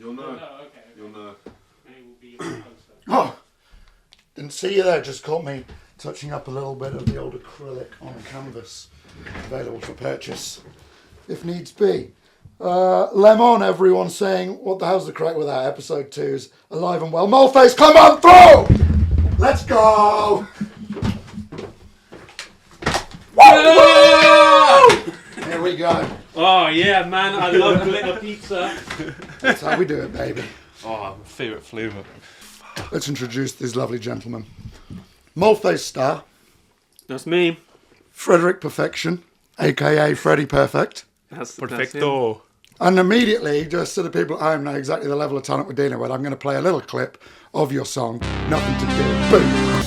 You'll know. Okay. You'll know. Maybe we'll be closer. Oh, didn't see you there. Just caught me touching up a little bit of the old acrylic on canvas, available for purchase if needs be. LEAM-ON, everyone saying, what the hell's the crack with that? Episode 2's alive and well. Moleface, come on through! Let's go! Woo! Here we go. Oh yeah, man! I love glitter pizza. That's how we do it, baby. Oh, my favourite flavour. Let's introduce these lovely gentlemen. Moleface Star, That's me. Frederick Perfection, aka Freddie Perfect. That's Perfecto. And immediately, just so the people at home know exactly the level of talent we're dealing with, I'm going to play a little clip of your song, Nothin To Do. Boom!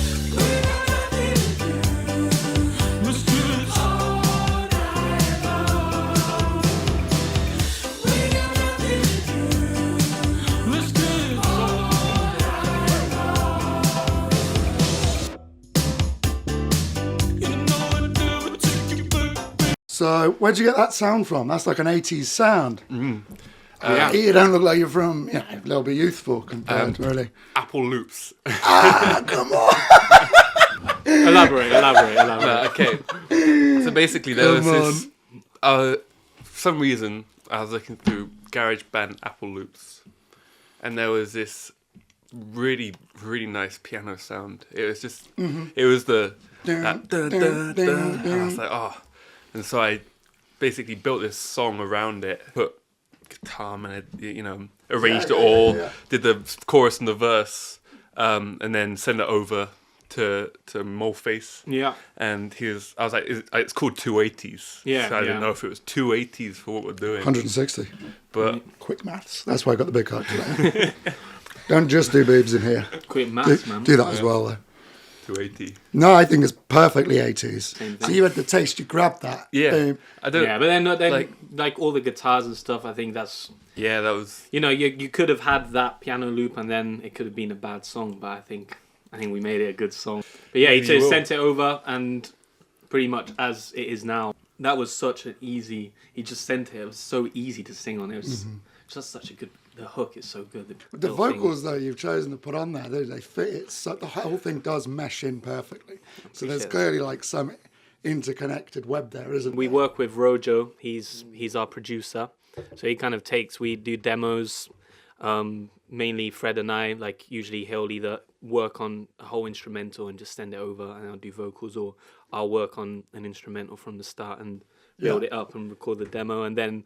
So, where'd you get that sound from? That's like an 80s sound. You don't look like you're from, a little bit youthful compared to really. Apple loops. Come on! Elaborate. Okay. So basically, there was this. For some reason, I was looking through GarageBand Apple loops, and there was this really, really nice piano sound. It was just. It was the. And I was like, oh. And so I basically built this song around it, put guitar and arranged it all, did the chorus and the verse, and then send it over to Moleface. Yeah. And I was like, it's called 280s. Yeah. So I didn't know if it was 280s for what we're doing. 160. But Quick maths. That's why I got the big calculator. Don't just do boobs in here. Quick maths, man. Do that as well, though. 280. No, I think it's perfectly 80s. So you had the taste, you grabbed that. Yeah. Boom. I don't. Yeah, but then like all the guitars and stuff. I think that's. Yeah, that was. You could have had that piano loop and then it could have been a bad song, but I think we made it a good song. But yeah, he just sent it over and pretty much as it is now. That was such an easy. He just sent it. It was so easy to sing on. It was just such a good. The hook is so good. The vocals, though, you've chosen to put on there, they fit it. So the whole thing does mesh in perfectly. So there's clearly like some interconnected web there, isn't We there? work with Rojo. He's our producer. So he kind of we do demos. Mainly Fred and I, like usually he'll either work on a whole instrumental and just send it over and I'll do vocals, or I'll work on an instrumental from the start and build it up and record the demo and then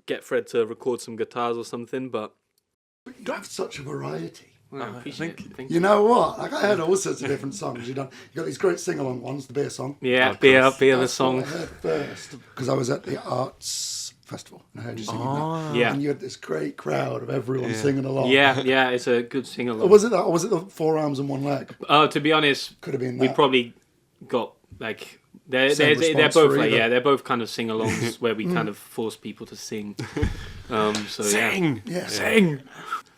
get Fred to record some guitars or something. But You don't have such a variety. well, I appreciate it. Thank You know what? Like I heard all sorts of different songs you've done. You got these great sing-along ones, the beer song. Yeah, beer the That's song. what I heard first because I was at the Arts Festival and I heard you singing that. Yeah. And you had this great crowd of everyone singing along. Yeah, it's a good sing Or along. was it that? Or was it the 4 arms and 1 leg? To be honest, Could have been we that. probably got like they're Same both response for like either. they're both kind of sing-alongs where we kind of force people to sing. So Sing! Yeah. Sing!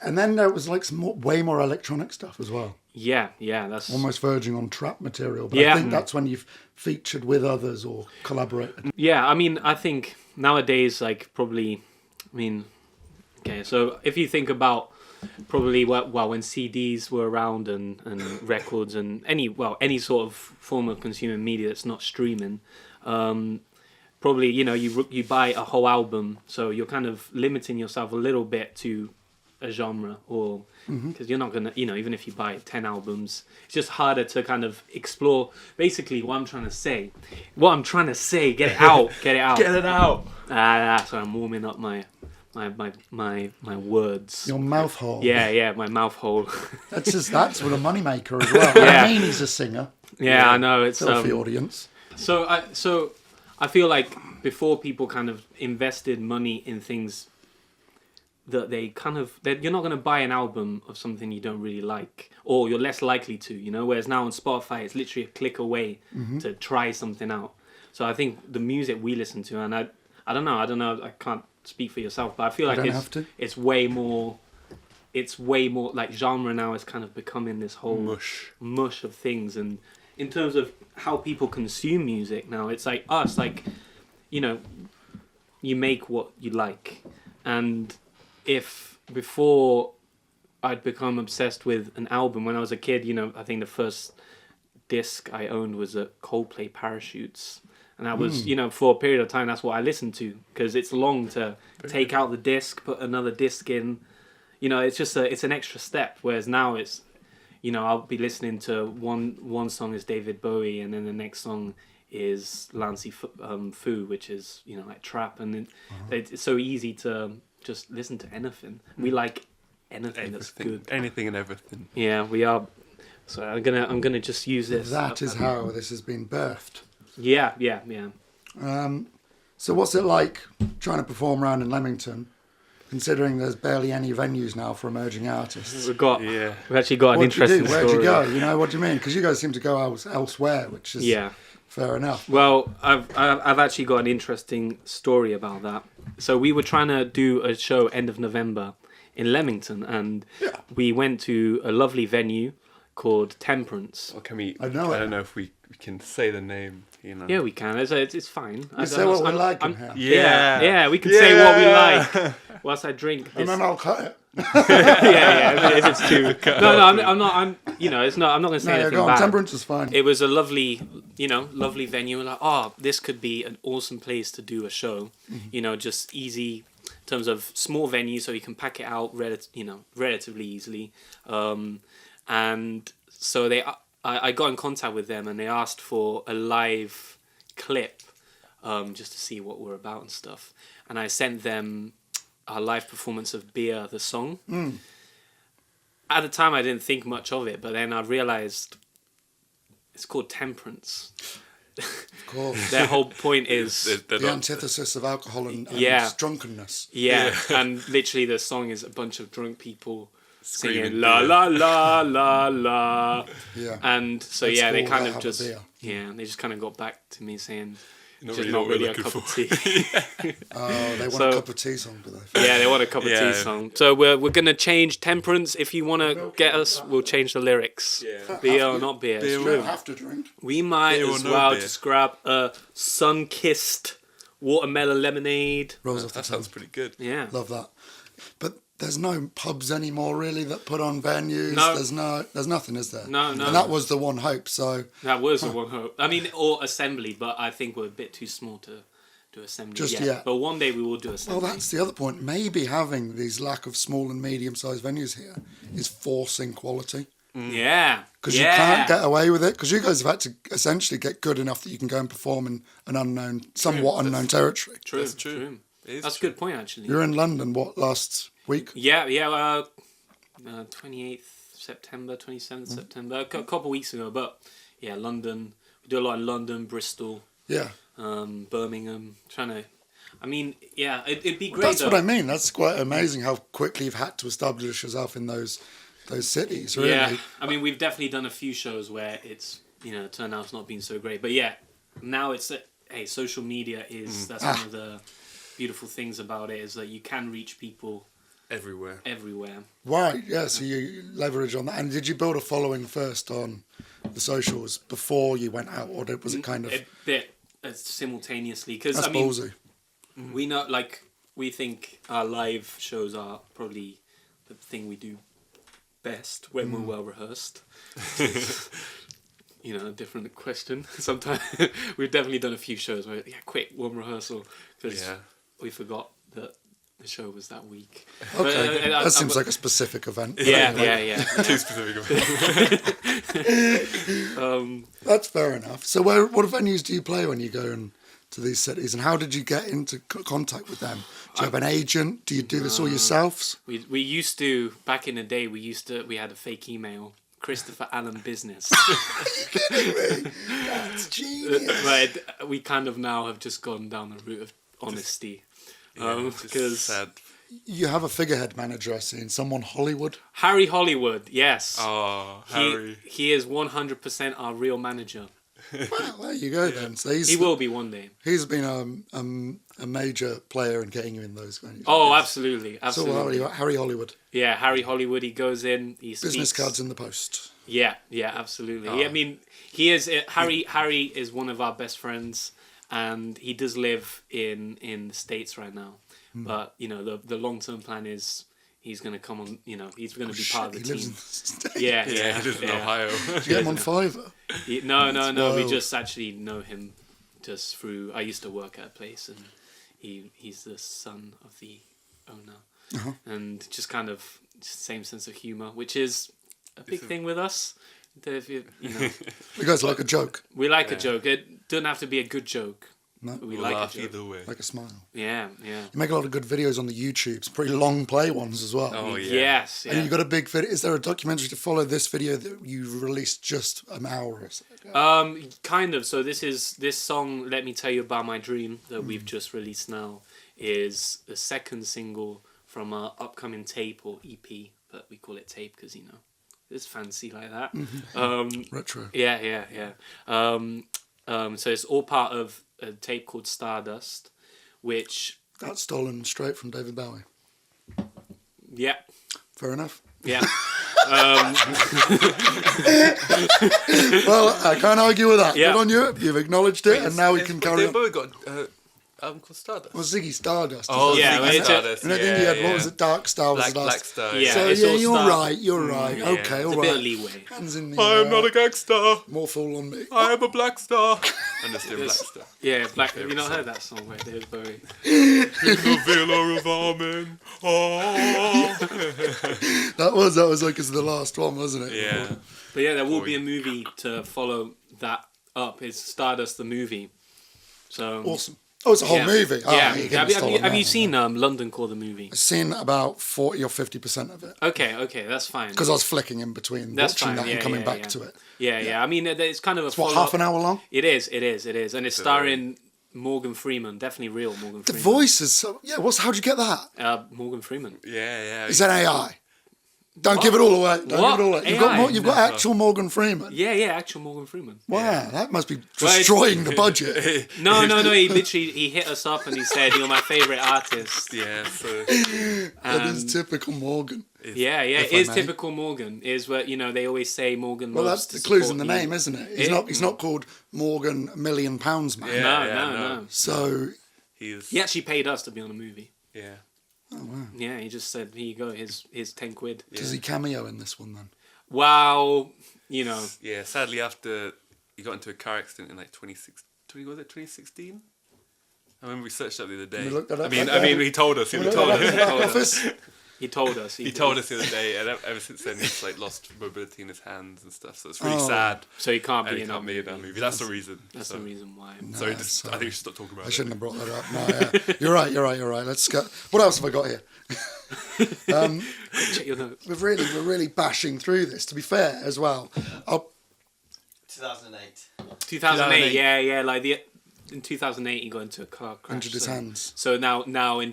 And then there was like some way more electronic stuff as well. yeah, that's Almost verging on trap material. But Yeah. I think that's when you've featured with others or collaborated. yeah. I mean, I think nowadays, like probably, okay. So if you think about probably when CDs were around and records and any sort of form of consumer media that's not streaming, probably you buy a whole album, so you're kind of limiting yourself a little bit to a genre, or because you're not gonna even if you buy 10 albums, it's just harder to kind of explore. Basically, what I'm trying to say, get it out. Get it out! So I'm warming up my words. Your mouth hole. Yeah, my mouth hole. That's what a moneymaker as well. Yeah. I mean, he's a singer. Yeah, I know it's Self the audience. So I feel like before people kind of invested money in things that you're not going to buy an album of something you don't really like, or you're less likely to, whereas now on Spotify it's literally a click away to try something out. So I think the music we listen to, and I don't know, I can't speak for yourself, but I feel like it's way more like genre now is kind of becoming this whole mush of things. And in terms of how people consume music now, it's like us, like you make what you like, and if before I'd become obsessed with an album, when I was a kid, I think the first disc I owned was a Coldplay Parachutes. And that was, for a period of time, that's what I listened to, because it's long to take out the disc, put another disc in. It's an extra step. Whereas now it's, I'll be listening to one song is David Bowie, and then the next song is Lancey Foo, which is, like trap. And then it's so easy to just listen to anything. We like anything that's good. Anything and everything. Yeah, we are. So I'm gonna just use this. That is how this has been birthed. Yeah. So what's it like trying to perform around in Leamington, considering there's barely any venues now for emerging artists? We've actually got an interesting story. Where'd you go? What do you mean? Because you guys seem to go elsewhere, which is fair enough. Well, I've actually got an interesting story about that. So we were trying to do a show end of November in Leamington, and we went to a lovely venue called Temperance. Or can we? I don't know if we can say the name. Yeah, we can. It's fine. We say what we like in here. Yeah, we can say what we like whilst I drink this. And then I'll cut it. If it's too. No, I'm not. It's not. I'm not going to say anything go on. bad. Temperance is fine. It was a lovely venue. We're like, this could be an awesome place to do a show. Just easy in terms of small venue, so you can pack it out, relatively easily. And so I got in contact with them, and they asked for a live clip, just to see what we're about and stuff. And I sent them a live performance of Beer, the song. At the time, I didn't think much of it, but then I realized it's called Temperance. Of course. Their whole point is the antithesis of alcohol and drunkenness. Yeah, and literally the song is a bunch of drunk people singing la la la la la. Yeah. And so they kind of just they just kind of got back to me saying not really a cup of tea. They want a cup of tea song, do they? Yeah, they want a cup of tea song. So we're gonna change Temperance. If you wanna get us, we'll change the lyrics. Yeah. Beer or not beer. We don't have to drink. We might as well just grab a sun-kissed watermelon lemonade. That sounds pretty good. Yeah. Love that. But there's no pubs anymore really that put on venues. No. There's nothing, is there? No. And that was the one hope. So that was the one hope. I mean, or assembly, but I think we're a bit too small to do assembly. Just yet. But one day we will do assembly. Well, that's the other point. Maybe having these lack of small and medium-sized venues here is forcing quality. Yeah. Because you can't get away with it. Because you guys have had to essentially get good enough that you can go and perform in an somewhat unknown territory. True. That's true. That's a good point, actually. You're in London, last week? Yeah. 28th September, 27th September, a couple of weeks ago. But yeah, London. We do a lot in London, Bristol. Yeah. Birmingham. It'd be great. That's what I mean. That's quite amazing how quickly you've had to establish yourself in those cities. Really. Yeah. I mean, we've definitely done a few shows where it's turnout's not been so great. But yeah, now it's social media is that's one of the beautiful things about it, is that you can reach people everywhere. Right, yeah, so you leverage on that. And did you build a following first on the socials before you went out, or was it kind of... A bit simultaneously, because that's ballsy. We know, we think our live shows are probably the thing we do best when we're well rehearsed. A different question. Sometimes we've definitely done a few shows where quick one rehearsal because we forgot that the show was that week. Okay, that seems like a specific event. Yeah. Too specific event. That's fair enough. So what venues do you play when you go to these cities, and how did you get into contact with them? Do you have an agent? Do you do this all yourselves? We used to, back in the day, we had a fake email. Christopher Allen Business. Are you kidding me? That's genius. But we kind of now have just gone down the route of honesty. Because sad. You have a figurehead manager, I see, someone Hollywood. Harry Hollywood, yes. Oh, Harry. He is 100% our real manager. Well, there you go then. So he will be one day. He's been a major player in getting you in those venues. Oh, absolutely. So Harry Hollywood. Yeah, Harry Hollywood. He goes in. He speaks. Business cards in the post. Yeah, absolutely. Oh. I mean, he is Harry is one of our best friends, and he does live in the States right now. But the long-term plan is he's gonna come on. You know, he's gonna be part of the He lives team. in the States. Yeah, Yeah, he lives in Ohio. Did you get him on Fiverr? No. We wild. just actually know him just through. I used to work at a place, and he's the son of the owner, and just kind of same sense of humor, which is a big thing with us. That if you know, You guys like a joke, we like a joke. It doesn't have to be a good joke. No. We We'll like laugh a joke. either way. like a smile. Yeah. You make a lot of good videos on the YouTube. Some pretty long play ones as well. Oh yeah. Yes. And Yeah. you got a big video. Is there a documentary to follow this video that you released just an hour or so ago? Kind of. So this song, "Let Me Tell You About My Dream," that we've just released now, is the second single from our upcoming tape or EP, but we call it tape because it's fancy like that. Retro. Yeah. So it's all part of a tape called Stardust, which That's stolen straight from David Bowie. yeah. Fair enough. Yeah. Well, I can't argue with that. Yeah. Good on you. You've acknowledged it, and now we can carry They've on. both got album called Stardust. Well, Ziggy Stardust. Oh, Yeah, yeah, but it's a- Stardust. And I think you had, what was it, Dark Star was the Black last. Star. Yeah. So, it's yeah, all you're Star. right, you're right. yeah. Okay, all It's a bit of right. leeway. Hands in the I am not a gangster. More fool on me. I am a black star. Understand Black Star. Yeah, Black. Have you not heard that song where David Bowie? In the villa of Armin. Oh. That was like the last one, wasn't it? Yeah. But yeah, there will be a movie to follow that up. It's Stardust the movie. So Awesome. Oh, it's a whole yeah. movie. Yeah. you're getting Have you stolen seen now. Londoncore the movie? I've seen about 40 or 50% of it. Okay, that's fine. Because I was flicking in between That's watching fine, that yeah, and coming yeah, back yeah. to it. Yeah. I mean, it's kind of a. It's what, follow-up. half an hour long? It is, and it's starring Morgan Freeman. Definitely real Morgan The Freeman. voice is so... Yeah, how'd you get that? Morgan Freeman. Yeah. Is that AI? Don't give it all away. Don't What? give it all away. AI? You've got actual Morgan Freeman. Yeah, actual Morgan Freeman. Wow, that must be Well, destroying the budget. No. He hit us up and he said, "You're my favorite artist." Yeah, so That is typical Morgan. Yeah, if it is I may. typical Morgan. Is what they always say. Morgan. Well, loves that's the to clues in support the you. name, isn't it? He's not called Morgan £1 Million Man. Yeah. No. So he's He actually paid us to be on the movie. yeah. Yeah, he just said, "Here you go, here's 10 quid." does he cameo in this one then? Wow, Yeah, sadly after he got into a car accident in like 2016? I remember we searched up the other day. we look that up I mean, right there? he told us. He Look told that up in the back us. office. he told us. He told us the other day, and ever since then he's like lost mobility in his hands and stuff. So it's really Oh. sad. So he can't And be he in can't be in that movie. That's the reason. That's so. the reason why. Sorry, No, just, I sorry. think we should stop talking about I it. shouldn't have brought that up. No, yeah. You're right. Let's go. What else have I got here? Check your notes. We're really bashing through this. To be fair, as well. 2008. 2008, yeah. In 2008, he got into a car crash. Injured his hands. So now he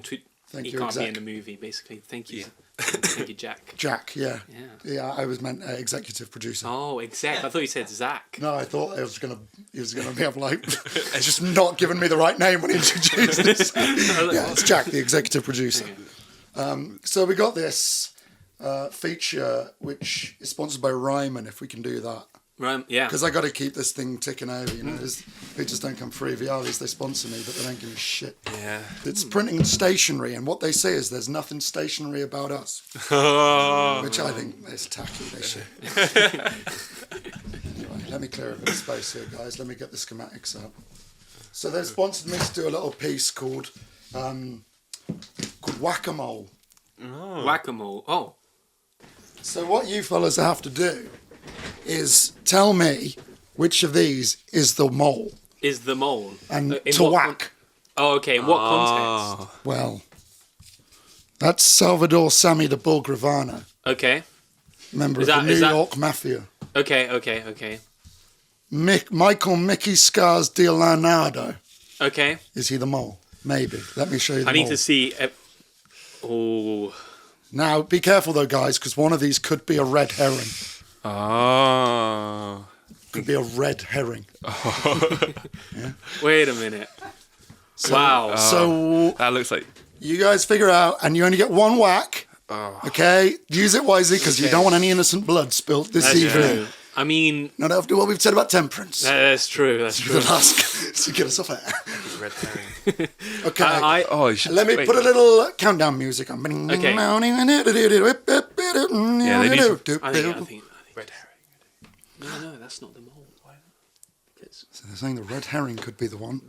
Thank you, can't be exec. in the movie. Basically, thank you, thank you, Jack. Jack, yeah. Yeah. Yeah, I was meant executive producer. Oh, exec. I thought you said Zach. No, I thought he was gonna be like, just not giving me the right name when he introduced us. Yeah, it's Jack, the executive producer. So we got this feature which is sponsored by Ryman. If we can do that, Right? Yeah. because I got to keep this thing ticking over. Features don't come free. VRs they sponsor me, but they don't give me shit. Yeah. It's printing and stationery, and what they say is there's nothing stationary about us, which I think is tacky. They should. Anyway, let me clear a bit of space here, guys. Let me get the schematics up. So they've sponsored me to do a little piece called WackaMole. WackaMole. Oh. So what you fellas have to do is tell me which of these is the mole, Is the mole. and In to what whack. Oh, okay. In what context? Well, that's Salvador Sammy the Bull Gravano, Okay. member Is of that- the is New that- York Mafia. Okay. Michael Mickey Scars de Leonardo. Okay. Is he the mole? Maybe. Let me show you the I need mole. to see. Oh. Now, be careful though, guys, because one of these could be a red herring. Oh. Could be a red herring. Wait a minute. Wow. So That looks like. you guys figure out, and you only get one whack. Okay? Use it wisely, because you don't want any innocent blood spilt this That's evening. true. I mean, Not after what we've said about Temperance. that's true. That's true. The last to get us off air. Red herring. Okay. You should Let me wait. put a little countdown music on. Okay. Yeah, they need to- I think. Red herring. No, that's not the mole. Why? Because So they're saying the red herring could be the one.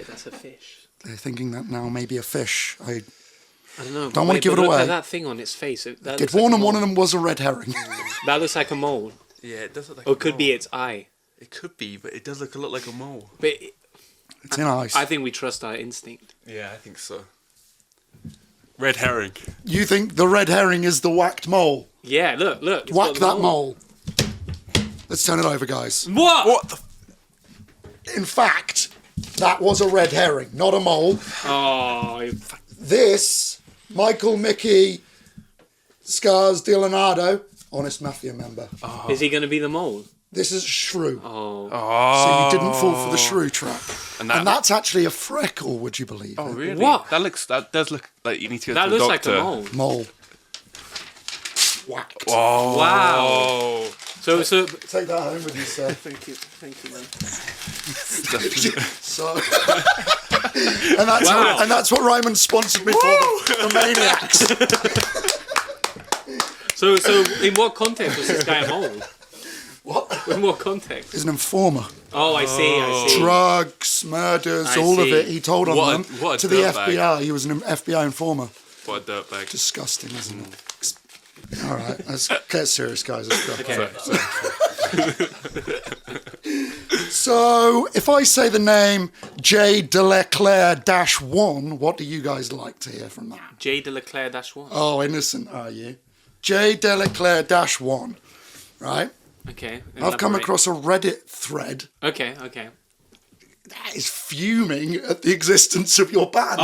that's a fish. They're thinking that now maybe a fish. I I don't know. Don't wanna give it look away. at that thing on its face. That did looks warn like them a one of mole. them was a red herring. That looks like a mole. Yeah, it does look like Or a it could mole. be its eye. It could be, but it does look a lot like a mole. But It's in ice. I think we trust our instinct. Yeah, I think so. Red herring. You think the red herring is the whacked mole? Yeah, look. It's Whack got the that mole. Let's turn it over, guys. What? What the? In fact, that was a red herring, not a mole. Oh, This, Michael Mickey Scars Di Leonardo, honest mafia member. is he going to be the mole? This is a shrew. Oh. So you didn't fall for the shrew trap. And And that's actually a freckle, would you believe Oh it? really? What? That does look like you need to go That to the looks like doctor. a mole. Mole. Whacked. Oh. Wow. So Take that home with you, sir. thank you, man. So, and that's what Ryman sponsored me for, the Maniacs. So in what context was this guy a mole? What? In what context? He's an informer. Oh, I see. Drugs, murders, I all of see. it. He told on What a- them what a to the dirtbag. FBI. He was an FBI informer. What a dirtbag. Disgusting, isn't it? All right, let's get serious, guys. Let's go. Okay. So, if I say the name J. Deleclaire-1, what do you guys like to hear from that? J. Deleclaire-1. Oh, innocent are you? J. Deleclaire-1, right? Okay. I've come elaborate. across a Reddit thread Okay. that is fuming at the existence of your band.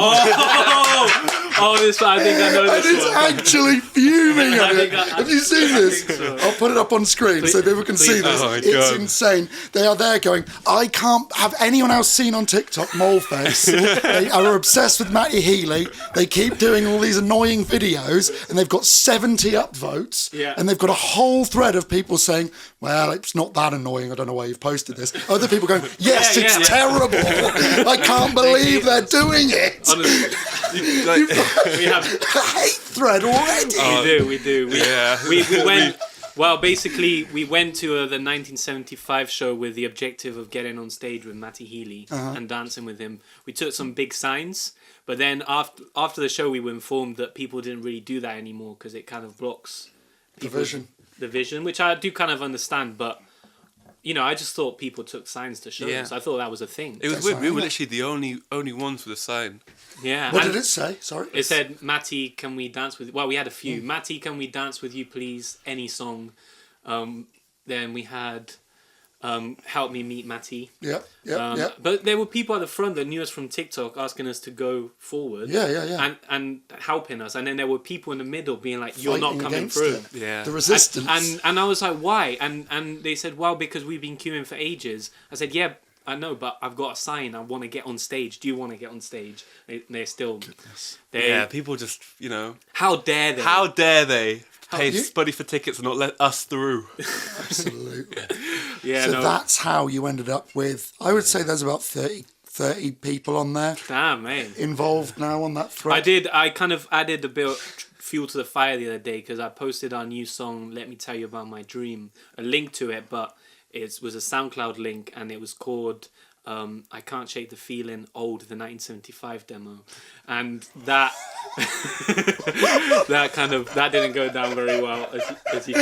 This one. I think I know And this it's one. actually fuming at it. think I- Have you seen this? think so. I'll put it up on screen so people can see please. this. Oh my It's God. insane. They are there going, I can't have anyone else seen on TikTok Moleface. They are obsessed with Matty Healy. They keep doing all these annoying videos and they've got 70 upvotes. Yeah. And they've got a whole thread of people saying, well, it's not that annoying. I don't know why you've posted this. Other people going, yes, Yeah, it's yeah. terrible. I can't believe they're doing it. Honestly, we have. A hate thread already. We do. Yeah. We went. Well, basically, we went to the 1975 show with the objective of getting on stage with Matty Healy and dancing with him. We took some big signs, but then after the show, we were informed that people didn't really do that anymore because it kind of blocks the vision, which I do kind of understand, but. You know, I just thought people took signs to shows. Yeah. I thought that was a thing. It was That's weird. We right. were literally the only ones with a sign. Yeah. What and did it say? Sorry. It said, Matty, can we dance with... Well, we had a few. Matty, can we dance with you, please? Any song. Then we had Help Me Meet Matty. Yeah. But there were people at the front that knew us from TikTok asking us to go forward. Yeah. And helping us. And then there were people in the middle being like, you're not Fighting coming against through. it. Yeah. The resistance. And I was like, why? And they said, well, because we've been queuing for ages. I said, yeah, I know, but I've got a sign. I want to get on stage. Do you want to get on stage? They're still... Yeah, people just, How dare they? How dare they pay you- money for tickets and not let us through? Absolutely. Yeah, So no. that's how you ended up with, I would say there's about 30 people on there Damn, man. involved now on that thread. I kind of added a bit of fuel to the fire the other day because I posted our new song, Let Me Tell You About My Dream, a link to it, but it was a SoundCloud link and it was called I Can't Shake the Feeling, Old, the 1975 demo. And that that didn't go down very well as you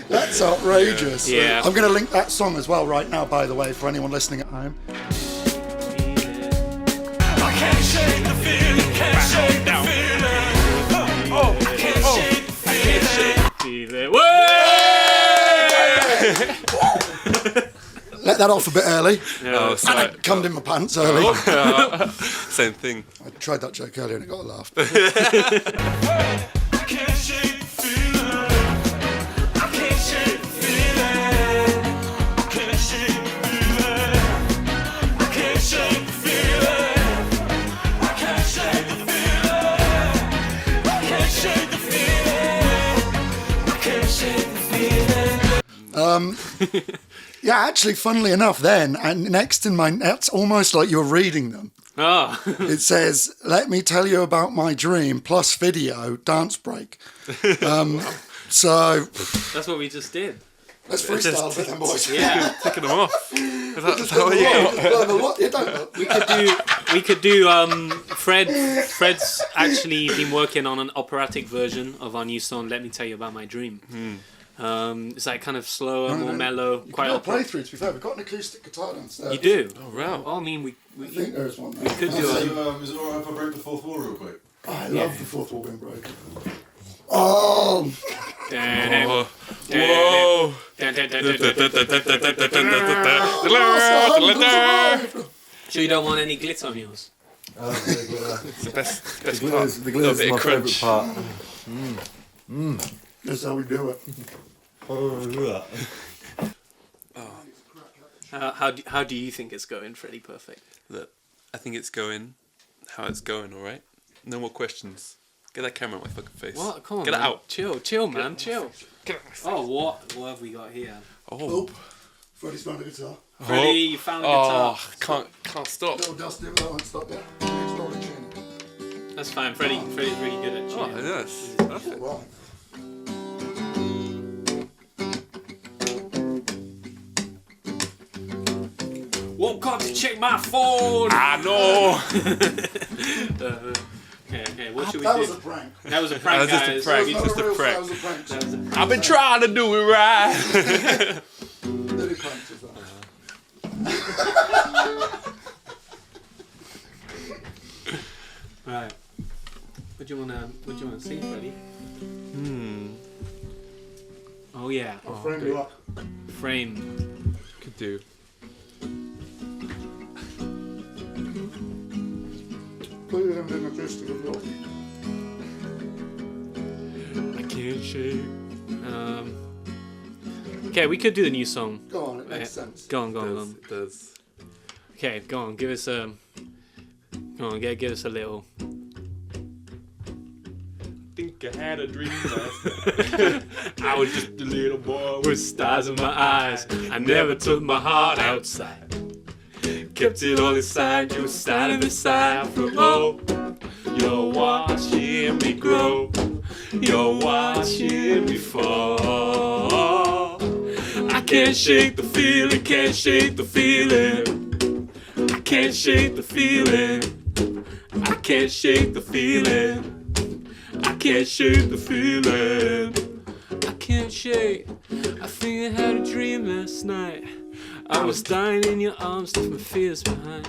That's outrageous. Yeah. I'm going to link that song as well right now, by the way, for anyone listening at home. I can't shake the feeling, can't shake the feeling. I can't shake the feeling. Let that off a bit early. Oh, sorry. Cummed in my pants early. Same thing. I tried that joke earlier and it got a laugh. I can't shake the feeling. I can't shake the feeling. I can't shake the feeling. I can't shake the feeling. I can't shake the feeling. I can't shake the feeling. I can't shake the feeling. Yeah, actually, funnily enough, then, and next in mine, that's almost like you're reading them. Oh. It says, "Let me tell you about my dream," plus video, dance break. So, That's what we just did. let's freestyle with them, boys. Yeah. Taking them off. Is that Just what you blow got? them a lot. You don't look. We could do Fred's actually been working on an operatic version of our new song, Let Me Tell You About My Dream. It's like kind of slower, more mellow, You quite can opera. play through, to be fair. We've got an acoustic guitar downstairs. You do? Oh, wow. Oh, I mean, we I think there's one there. could do So, it. is it alright if I break the fourth wall real quick? Oh, I love the fourth wall being broken. Oh! Whoa. Sure you don't want any glitter on yours? It's the best part. The Little glitter's bit my of favourite crunch. part. That's how we do it. How do you think it's going, Freddie Perfect? Look, I think it's going how it's going, alright? No more questions. Get that camera on my fucking face. What? Come on, Get man. it out. Chill, man, chill. Get it out my face. Oh, what have we got here? Oh. Freddie's found a guitar. Freddie, you found a guitar. Oh, can't stop. Little dusty, but that won't stop yet. It's not a tune. That's fine. Freddie's really good at Oh, tuning. yes. Perfect. Right. Woke up to check my phone. I know. Okay. What should we That do? was a prank. That was a prank, That was just a guys. prank. That It's was just a not real- prank. That was a prank. That was a prank. I've been trying to do it right. Little pranks as well. Right. What do you wanna see, Freddie? Oh yeah. I'll frame you up. Frame. Could do. Put it in an acoustic as well. I can't shake. Okay, we could do the new song. Go on, it makes sense. Go on. It does. Okay, go on. Give us a. Go on, give us a little. Think I had a dream last night. I was just a little boy With stars in my eyes, I never took my heart outside. Kept it all inside, you were standing beside from home. You're watching me grow. You're watching me fall. I can't shake the feeling, can't shake the feeling. I can't shake the feeling. I can't shake the feeling. I can't shake the feeling. I can't shake. I think I had a dream last night. I was dying in your arms, left my fears behind.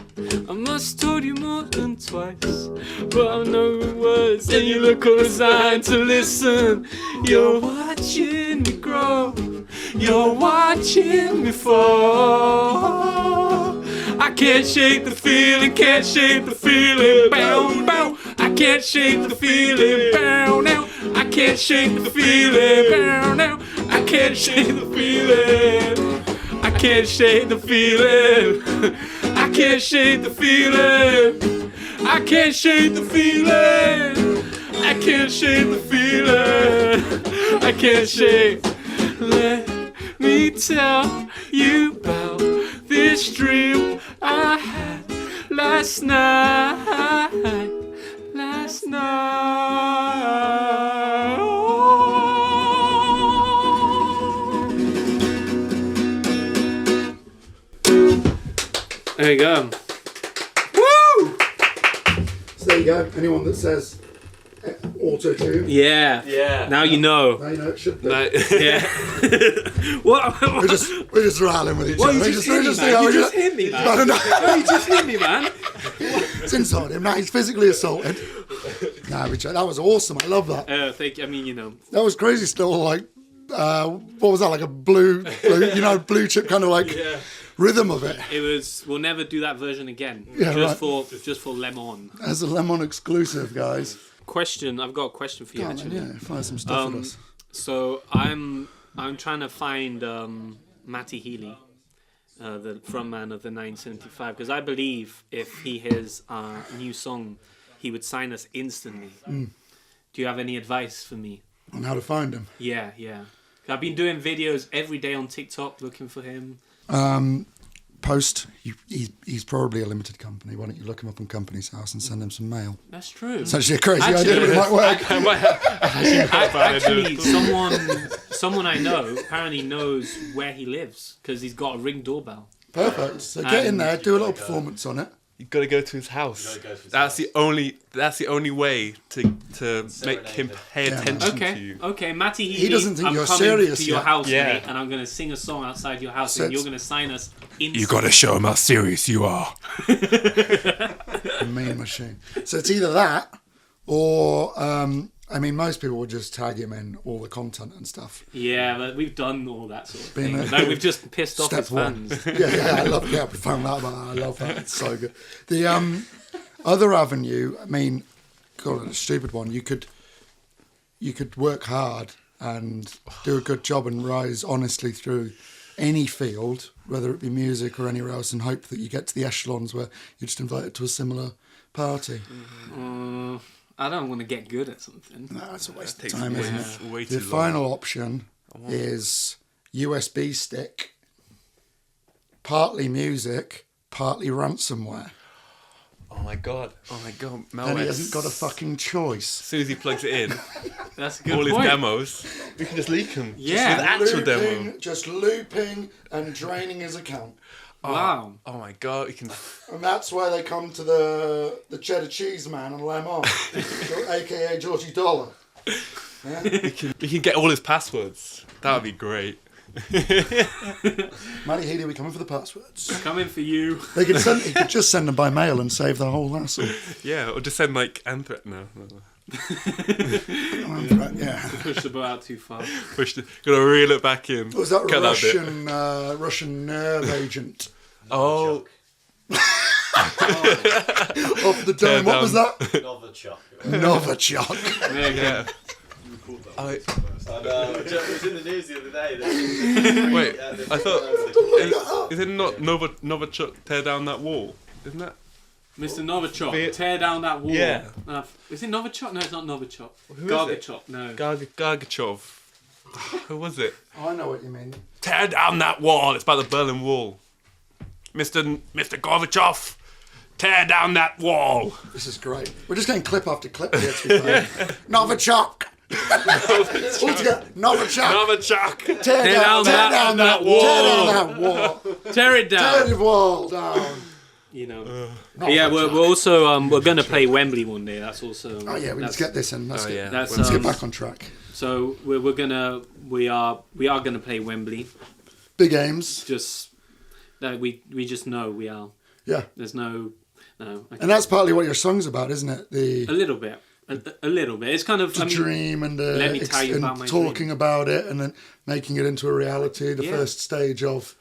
I must have told you more than twice, but I know the words and you look resigned to listen. You're watching me grow. You're watching me fall. I can't shake the feeling, can't shake the feeling. Bow, bow. I can't shake the feeling. Bow now. I can't shake the feeling. Bow now. I can't shake the feeling. I can't shake the feeling. I can't shake the feeling. I can't shake the feeling. I can't shake the feeling. I can't shake. Let me tell you about this dream I had last night. Last night. There you go. Woo! So there you go. Anyone that says auto-tune, Yeah. Yeah. Now you know. they know it should be. No. Yeah. What? We're just rattling with each What, other. you We just we hit me, man. we You just hit me, man. No, no, no. Oh, you just hit me, man. It's inside him. Now he's physically assaulted. Nah, that was awesome. I love that. I mean, you know. That was crazy. Still, like, what was that? Like a blue chip kind of like rhythm of it. It was. We'll never do that version again. Yeah, just right. for LEAM-ON. As a Lemon exclusive, guys. Question. I've got a question for you Go on, actually. yeah, fire some stuff at us. So I'm trying to find Matty Healy, the frontman of the 975, because I believe if he hears our new song, he would sign us instantly. Do you have any advice for me? On how to find him. Yeah. I've been doing videos every day on TikTok looking for him. Post. He's probably a limited company. Why don't you look him up on Company's House and send him some mail? That's true. It's actually a crazy idea, but it might work. Actually, someone I know apparently knows where he lives because he's got a Ring doorbell. Perfect. So get in there, do a little performance on it. You gotta go to his house. You gotta go to his That's house. the only way to make him pay Yeah. attention to Okay, you. okay, Matty Healy, He doesn't think I'm you're coming serious to your yet. house, Yeah. mate, and I'm gonna sing a song outside your house, So and you're it's- gonna sign us in. You gotta show him how serious you are. A mean machine. So it's either that or, I mean, most people would just tag him in all the content and stuff. Yeah, but we've done all that sort of Been thing. there. No, we've just pissed off Step his one. fans. Yeah, we found that, but I love that. It's so good. The other avenue, I mean, God, a stupid one. You could work hard and do a good job and rise honestly through any field, whether it be music or anywhere else, and hope that you get to the echelons where you're just invited to a similar party. I don't want to get good at something. No, that's a waste of Takes time, way, isn't it? way The too long. final option is USB stick, partly music, partly ransomware. Oh my god. Malware. And he hasn't got a fucking choice. As soon as he plugs it in, That's a good all his point. demos, we can just leak them. Yeah. Just with the actual demo. Just looping and draining his account. Wow. Oh my god, you can. And that's why they come to the cheddar cheese man and LEAM-ON, aka Georgie Dollar. We can get all his passwords. That would be great. Matty Healy, we coming for the passwords. Coming for you. He could just send them by mail and save the whole hassle. Yeah, or just send like Anthrax. No. Yeah. Push the boat out too far. Gotta reel it back in. Was that Cut that bit. Russian nerve agent Oh, off the dome? What was that? Novachok. Novachok. There you go. yeah. I, I know. It was in the news the other day. That wait, I thought. Is it not Novachok tear down that wall? Isn't that? Mr. Novachok, tear down that wall. Yeah. Is it Novachok? No, it's not Novachok. Who is it? Gargachok, no. Gargachov. Who was it? I know what you mean. Tear down that wall. It's by the Berlin Wall. Mr. Gorbachev, tear down that wall. This is great. We're just getting clip after clip here, to be fair. Novachok. All together. Novachok. Novachok. Tear down that wall. Tear down that wall. Tear it down. Tear the wall down. You know. Yeah, we're also we're going to play Wembley one day. That's also. Oh yeah, we need to get this in. Let's, yeah. That's, let's get back on track. So we are gonna play Wembley. Big aims. Just that we just know we are. Yeah. There's no. Okay. And that's partly what your song's about, isn't it? A little bit. A little bit. It's kind of The dream and, let me tell you about my talking about it and then making it into a reality. The first stage of.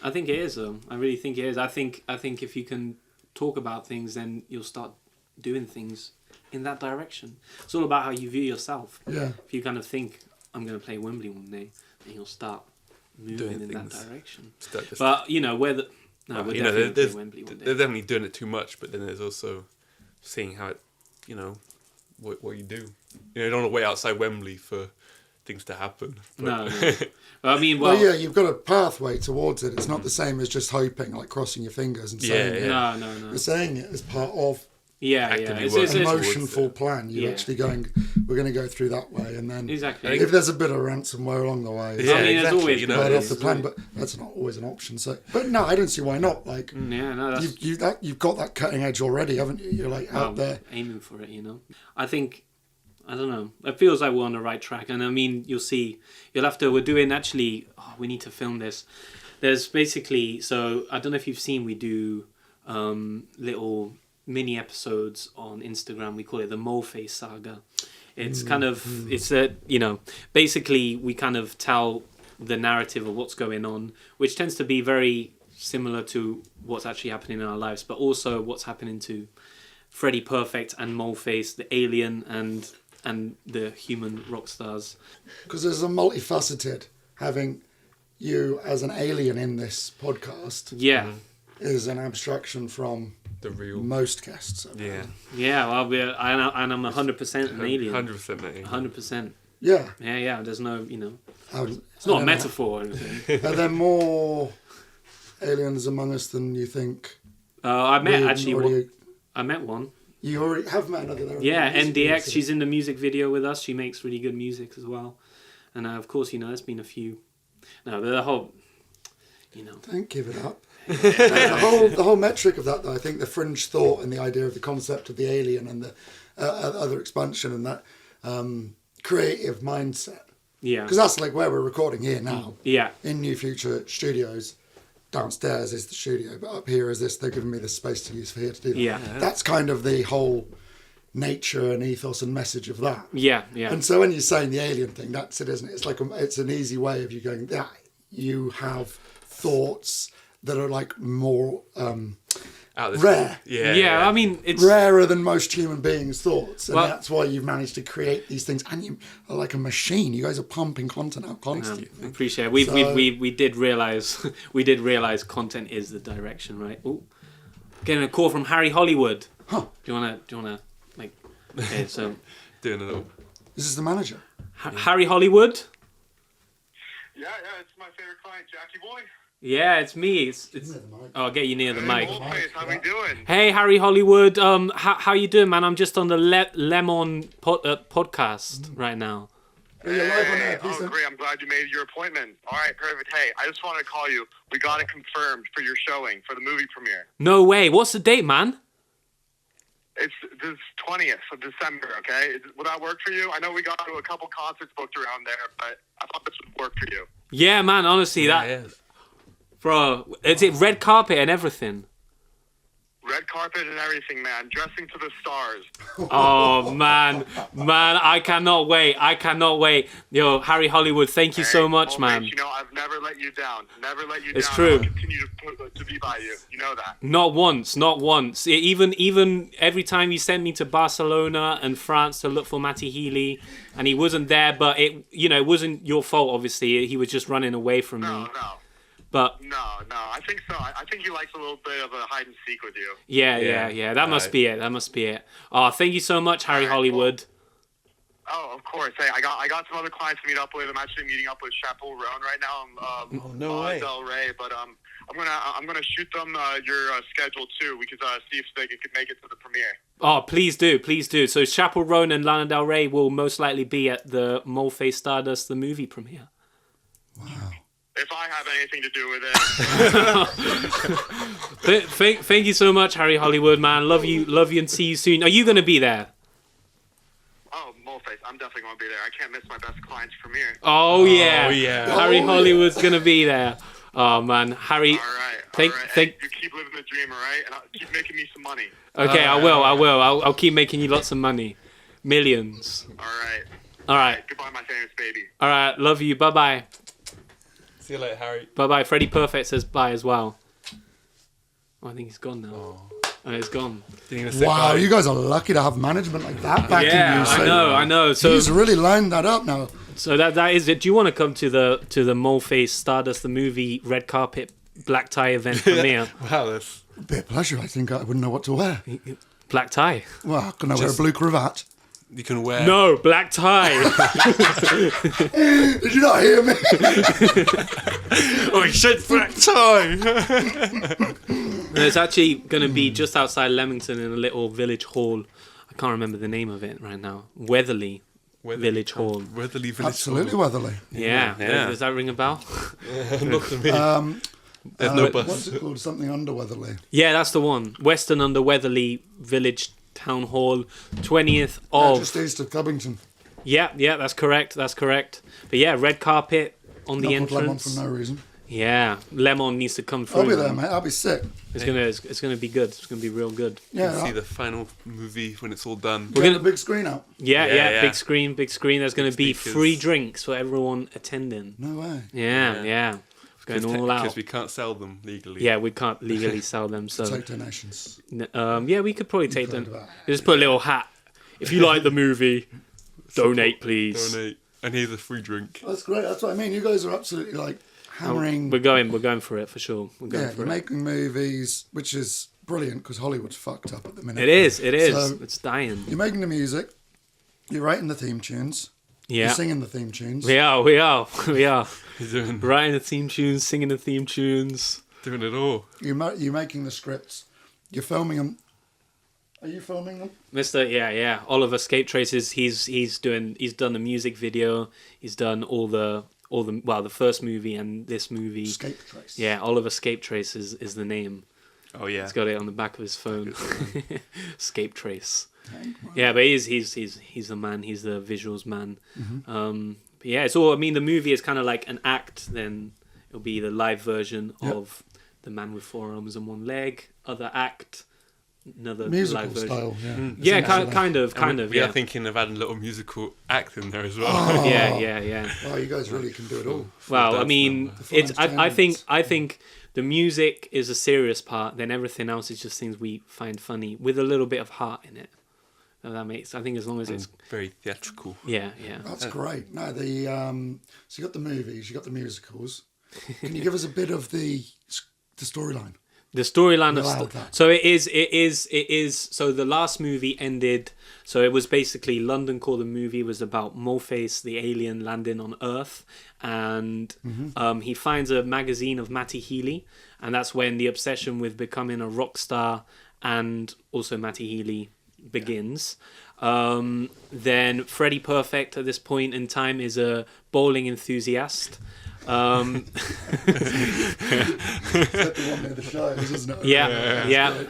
I think it is. I really think it is. I think if you can talk about things, then you'll start doing things in that direction. It's all about how you view yourself. Yeah. If you kind of think I'm going to play Wembley one day, then you'll start moving Doing in that things. direction. Just- But you know we're you definitely know, going to play Wembley one they're day. definitely doing it too much, but then there's also seeing how it, you know, what you do. You know, you don't want to wait outside Wembley for things to happen. But No. But I mean, Well, yeah, you've got a pathway towards it. It's not the same as just hoping, like crossing your fingers and saying it. Yeah. No. You're saying it as part of Yeah. Actively It's, working a towards motionful it. plan. You're Yeah. actually going, we're going to go through that way. And then exactly. if there's a bit of ransomware along the way, it's Yeah, I mean, there's exactly, always you know, right it off the is. plan, but that's not always an option. So, but no, I don't see why not. Like, Yeah, no, that's you've got that cutting edge already, haven't you? You're like out there. aiming for it, you know. I don't know. It feels like we're on the right track, and I mean, you'll see. We're doing actually. Oh, we need to film this. There's basically. So I don't know if you've seen. We do little mini episodes on Instagram. We call it the Moleface Saga. It's kind of. It's a basically we kind of tell the narrative of what's going on, which tends to be very similar to what's actually happening in our lives, but also what's happening to Freddie Perfect and Moleface, the alien and the human rock stars. Because there's a multifaceted having you as an alien in this podcast Yeah, is an abstraction from the real. most guests. Yeah. yeah. Well, I'm 100% an alien. 100% mate. 100%. Yeah. Yeah. There's no, It's not a metaphor or anything. Are there more aliens among us than you think? I met Already- I met one. You already have met another. Yeah, NDX. She's in the music video with us. She makes really good music as well. And of course, there's been a few. No, but the whole, Don't give it up. the whole metric of that, though, I think the fringe thought and the idea of the concept of the alien and the other expansion and that creative mindset. Yeah. Because that's like where we're recording here now. Yeah. In New Future Studios. Downstairs is the studio, but up here is this. They're giving me the space to use for here to do that. Yeah. That's kind of the whole nature and ethos and message of that. Yeah. And so when you're saying the alien thing, that's it, isn't it? It's like it's an easy way of you going, yeah, you have thoughts that are like more rare. Yeah. I mean, it's rarer than most human beings' thoughts, and Well- that's why you've managed to create these things. And you are like a machine. You guys are pumping content out constantly. I appreciate it. We did realize content is the direction, right? Oh, getting a call from Harry Hollywood. Huh. Do you wanna like? Okay, so Doing a little. This is the manager. Harry Hollywood. Yeah, it's my favorite client, Jackie Boy. Yeah, it's me. It's. Near the mic. Oh, I'll get you near the mic. Moleface, how we doing? Hey, Harry Hollywood. How you doing, man? I'm just on the LEAM-ON podcast right now. Are you live on air, please? Oh, great. I'm glad you made your appointment. All right, perfect. Hey, I just wanted to call you. We got it confirmed for your showing, for the movie premiere. No way. What's the date, man? It's this 20th of December, okay? Will that work for you? I know we got a couple concerts booked around there, but I thought this would work for you. Yeah, man. Honestly, bro, is it red carpet and everything? Red carpet and everything, man. Dressing to the stars. Oh man, I cannot wait. Yo, Harry Hollywood, thank you so much, Moleface, man. You know, I've never let you down. Never let you It's down. true. I'll continue to be by you. You know that. Not once. Even every time you sent me to Barcelona and France to look for Matty Healy, and he wasn't there, but it wasn't your fault. Obviously, he was just running away from me. No. But No, I think so. I think he likes a little bit of a hide and seek with you. yeah. That must be it. Oh, thank you so much, Harry Alright, Hollywood. Oh, of course. Hey, I got some other clients to meet up with. I'm actually meeting up with Chapeau Roan right now. no way. Del Rey, but I'm gonna shoot them your schedule too. We could see if they could make it to the premiere. Oh, please do. So Chappell Roan and Lana Del Rey will most likely be at the Moleface Stardust the movie premiere. Wow. If I have anything to do with it. Thank you so much, Harry Hollywood, man. Love you, and see you soon. Are you gonna be there? Oh, Moleface, I'm definitely gonna be there. I can't miss my best client's premiere. Oh yeah. yeah. Harry Hollywood's gonna be there. Oh man, Harry. All right. Thank. Hey, you keep living the dream, all right? And keep making me some money. Okay, I will. I'll keep making you lots of money, millions. All right. All right. Goodbye, my famous baby. All right. Love you. Bye bye. See you later, Harry. Bye bye. Freddie Perfect says bye as well. Oh, I think he's gone now. Oh, he's gone. Wow, you guys are lucky to have management like that backing you. Yeah, So I know. So he's really lined that up now. So that is it. Do you want to come to the Moleface Stardust the movie red carpet black tie event premiere? Wow, that's... A bit of pleasure. I think I wouldn't know what to wear. Black tie? Well, can I wear a blue cravat? You can wear... No, black tie. Did you not hear me? Oh, shit, black tie! It's actually going to be just outside Leamington in a little village hall. I can't remember the name of it right now. Weatherly Village Hall. Weatherly Village Absolutely Hall. weatherly. Yeah. Does that ring a bell? Not to me. There's no bus. What's it called? Something under Weatherly. Yeah, that's the one. Western under Weatherly Village Town Hall, 20th of... Just east of Covington. Yeah, that's correct. But yeah, red carpet on the Not put lemon entrance. for no reason. Yeah, LEAM-ON needs to come through. I'll be there, mate. I'll be sick. It's gonna be good. It's gonna be real good. Yeah. See the final movie when it's all done. We're getting the big screen out. Yeah, big screen. There's gonna be Speakers. free drinks for everyone attending. No way. Yeah. It's going all out. Because we can't sell them legally. Yeah, we can't legally sell them. So Take donations. yeah, we could probably take them. Incredible. Just put a little hat. If you like the movie, donate, please. Donate. And here's a free drink. That's great. That's what I mean. You guys are absolutely like hammering. We're going for it for sure. We're going Yeah, for you're it. making movies, which is brilliant because Hollywood's fucked up at the minute. It is. So- It's dying. You're making the music. You're writing the theme tunes. You're Yeah. singing the theme tunes. We are. He's doing Writing the theme tunes, singing the theme tunes. it all. You're making the scripts. You're filming them. Are you filming them? Yeah. Oliver Scape Traces. He's done the music video. He's done all the the first movie and this movie. Escape Trace. Yeah, Oliver Scape Trace is the name. Oh yeah. He's got it on the back of his phone. Scape Trace. Yeah, but he's the man. He's the visuals man. But yeah, it's all. I mean, the movie is kind of like an act. Then it'll be the live version of The Man with Four Arms and One Leg. Other act, another Musical live version. style, yeah. Yeah, Essentially. kind of. We Yeah. are thinking of adding a little musical act in there as well. Oh. Yeah. Oh, you guys really can do it all. Well, I dance mean, number. full it's. entertainment. I think the music is a serious part. Then everything else is just things we find funny with a little bit of heart in it. So that makes. I think as long as it's. Very theatrical. Yeah. That's great. No, so you got the movies, you got the musicals. Can you give us a bit of the storyline? The storyline of Allowed that. so it is so the last movie ended, so it was basically Londoncore. The movie was about Moleface, the alien, landing on Earth, and he finds a magazine of Matty Healy, and that's when the obsession with becoming a rock star and also Matty Healy begins. Then Freddie Perfect at this point in time is a bowling enthusiast. That's the one near the shows, isn't it? Yeah.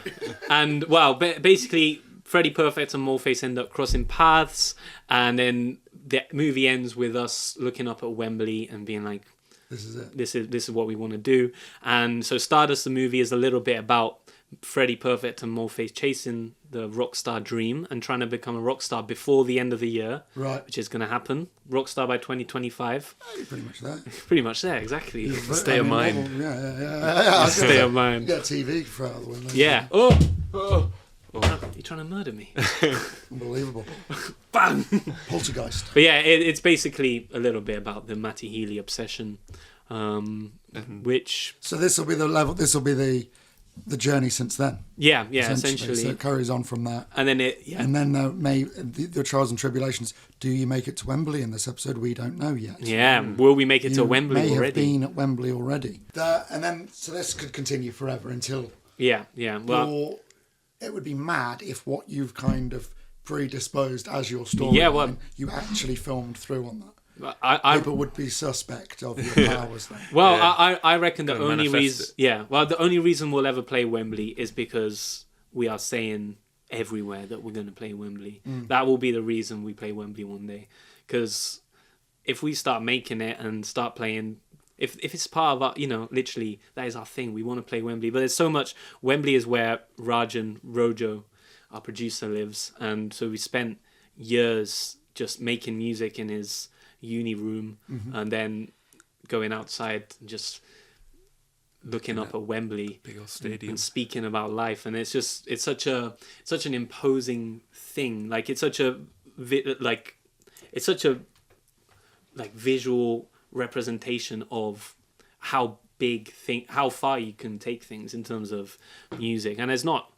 And well, basically, Freddie Perfect and Moleface end up crossing paths, and then the movie ends with us looking up at Wembley and being like, This is it. "This is what we want to do." And so, Stardust the movie is a little bit about Freddie Perfect and Moleface chasing the Rockstar dream and trying to become a rock star before the end of the year, Right. which is going to happen. Rockstar by 2025. You're pretty much there. Pretty much there, exactly. State of mind. Yeah. Stay of mind. You got TV for out of the window. Yeah. Oh. You're trying to murder me. Unbelievable. Bang! Poltergeist. But yeah, it's basically a little bit about the Matty Healy obsession, which So this will be the level. This will be the journey since then. yeah, essentially. So it carries on from that. And then And then the trials and tribulations. Do you make it to Wembley in this episode? We don't know yet. will we make it to You Wembley may already? have been at Wembley already. And then so this could continue forever until. Yeah. Well, Or it would be mad if what you've kind of predisposed as your story you actually filmed through on that. People would be suspect of your powers then. Well, I reckon the Gotta only manifest reason, it. yeah, well, the only reason we'll ever play Wembley is because we are saying everywhere that we're going to play Wembley. That will be the reason we play Wembley one day. Because if we start making it and start playing, if it's part of our, literally that is our thing. We want to play Wembley, but there's so much. Wembley is where Rajan Rojo, our producer, lives, and so we spent years just making music in his uni room, and then going outside and just looking up at Wembley, Big old stadium. and speaking about life. And it's such an imposing thing. Like it's such a visual representation of how far you can take things in terms of music. And it's not.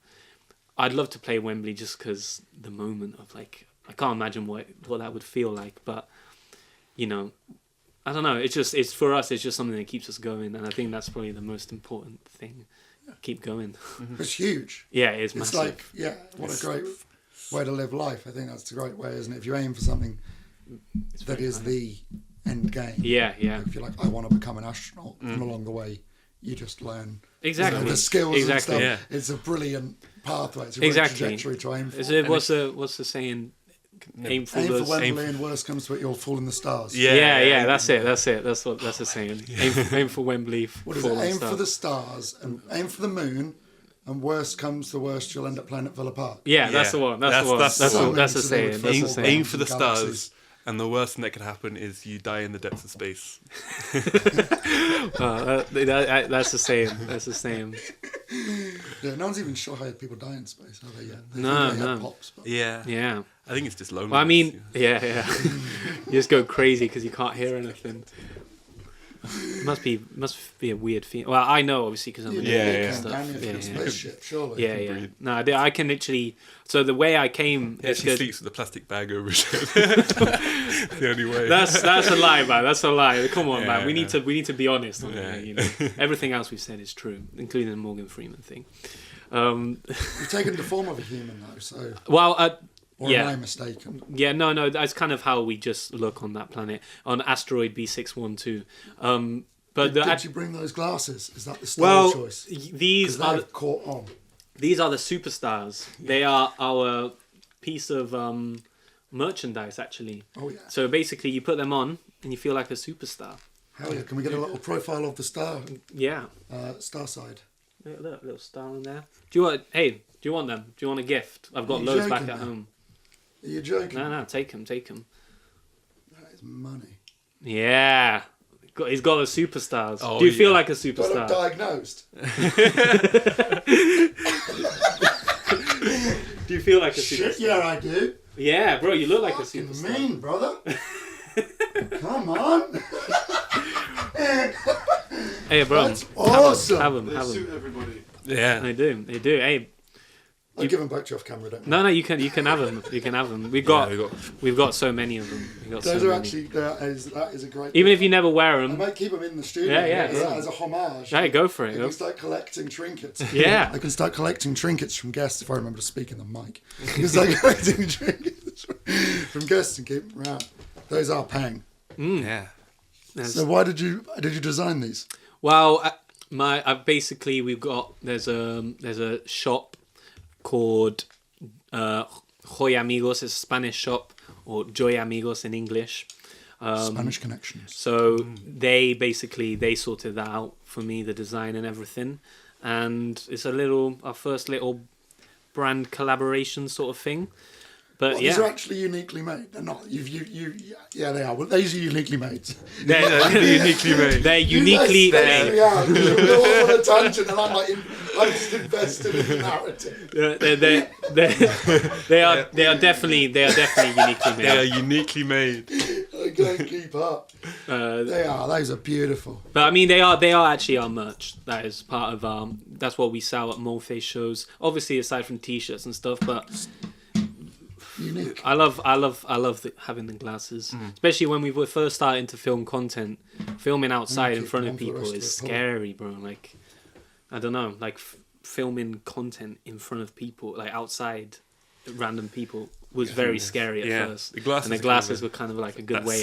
I'd love to play Wembley just because the moment of like, I can't imagine what that would feel like, but I don't know. It's for us. It's just something that keeps us going, and I think that's probably the most important thing. Keep going. It's huge. Yeah, it's It's massive. like, what a great way to live life. I think that's a great way, isn't it? If you aim for something that is the end game. Yeah. If you're like, I want to become an astronaut, and along the way, you just learn Exactly. the skills Exactly. and stuff. Yeah. It's a brilliant pathway. It's a great Exactly. trajectory to aim for. Is it, what's the saying? Aim for Aim for those. Wembley and worst comes to it, you'll fall in the stars. Yeah. That's it. That's the saying. Aim for Wembley. What is fall it? on Aim stars. for the stars and aim for the moon, and worst comes to worst, you'll end up playing at Villa Park. Yeah, that's the one. That's the one. That's the one. the saying. That's the saying. Aim for the Galaxies. stars, and the worst thing that could happen is you die in the depths of space. That's the saying. That's the saying. Yeah, no one's even sure how people die in space, are they yet? They No, think they have no. pops, but Yeah. Yeah. I think it's just loneliness. Well, I mean, yeah. You just go crazy because you can't hear anything. It must be a weird feeling. Well, I know obviously because I'm Yeah. Spaceship, surely. yeah. No, I can literally. So the way I came, He it's actually good. sleeps with a plastic bag over his head. The only way. That's a lie, man. That's a lie. Come on, Yeah, man. We need to be honest on Yeah. it. You know, everything else we've said is true, including the Morgan Freeman thing. You've taken the form of a human though, so Well, or yeah. am I mistaken? Yeah, no, that's kind of how we just look on that planet, on asteroid B612. But Did you bring those glasses? Is that the style well, choice? these Because are they've caught on. these are the superstars. They are our piece of merchandise, actually. Oh yeah. So basically, you put them on and you feel like a superstar. Hell yeah! Can we get a little profile of the star Yeah. star side? Look, little star on there. Do you want? Hey, do you want them? Do you want a gift? I've got Are you loads back joking, at man? home. Are you joking? No, take them. That is money. Yeah. He's got the superstars. Oh, Do you feel yeah. like a Got him superstar? diagnosed. Do you feel like a Shit, superstar? yeah, I do. Yeah, bro, you look like a Fucking superstar. mean, brother. Come on. Hey, bro. That's awesome. Have them. They suit everybody. Yeah. They do. Hey, I'll give them back to you off camera, don't no, you can have them. You can have them. We've got so many of them. We've got Those so are many. actually, that is a great... Even if you never wear I them, might keep them in the studio Yeah. as a homage. hey, go for I it. can Go. start collecting trinkets. Yeah. I can start collecting trinkets from guests if I remember to speak in the mic. I can start collecting trinkets from guests and keep them around. Those are paying. Yeah. So why did you design these? Well, basically we've got there's a shop called Joy Amigos. It's a Spanish shop, or Joy Amigos in English. Spanish connections. So they sorted that out for me, the design and everything, and it's our first little brand collaboration sort of thing. But Well, yeah, these are actually uniquely made. They're not. Yeah, they are. Well, these are uniquely made. they're uniquely made. They're uniquely made. Yeah, we're all on a tangent, and I'm just invested in the narrative. They are definitely uniquely made. They are uniquely made. I can't keep up. They are. Those are beautiful. But I mean, they are actually our merch. That is part of that's what we sell at Moleface shows. Obviously, aside from t-shirts and stuff, but Unique. I love having the glasses, especially when we were first starting to film content. Filming outside in keep front them of on for the people rest is of the pod. scary, bro. Like, I don't know, like filming content in front of people, like outside random people, was very scary at Yeah. first. The glasses and the are glasses kind were kind of like a good That way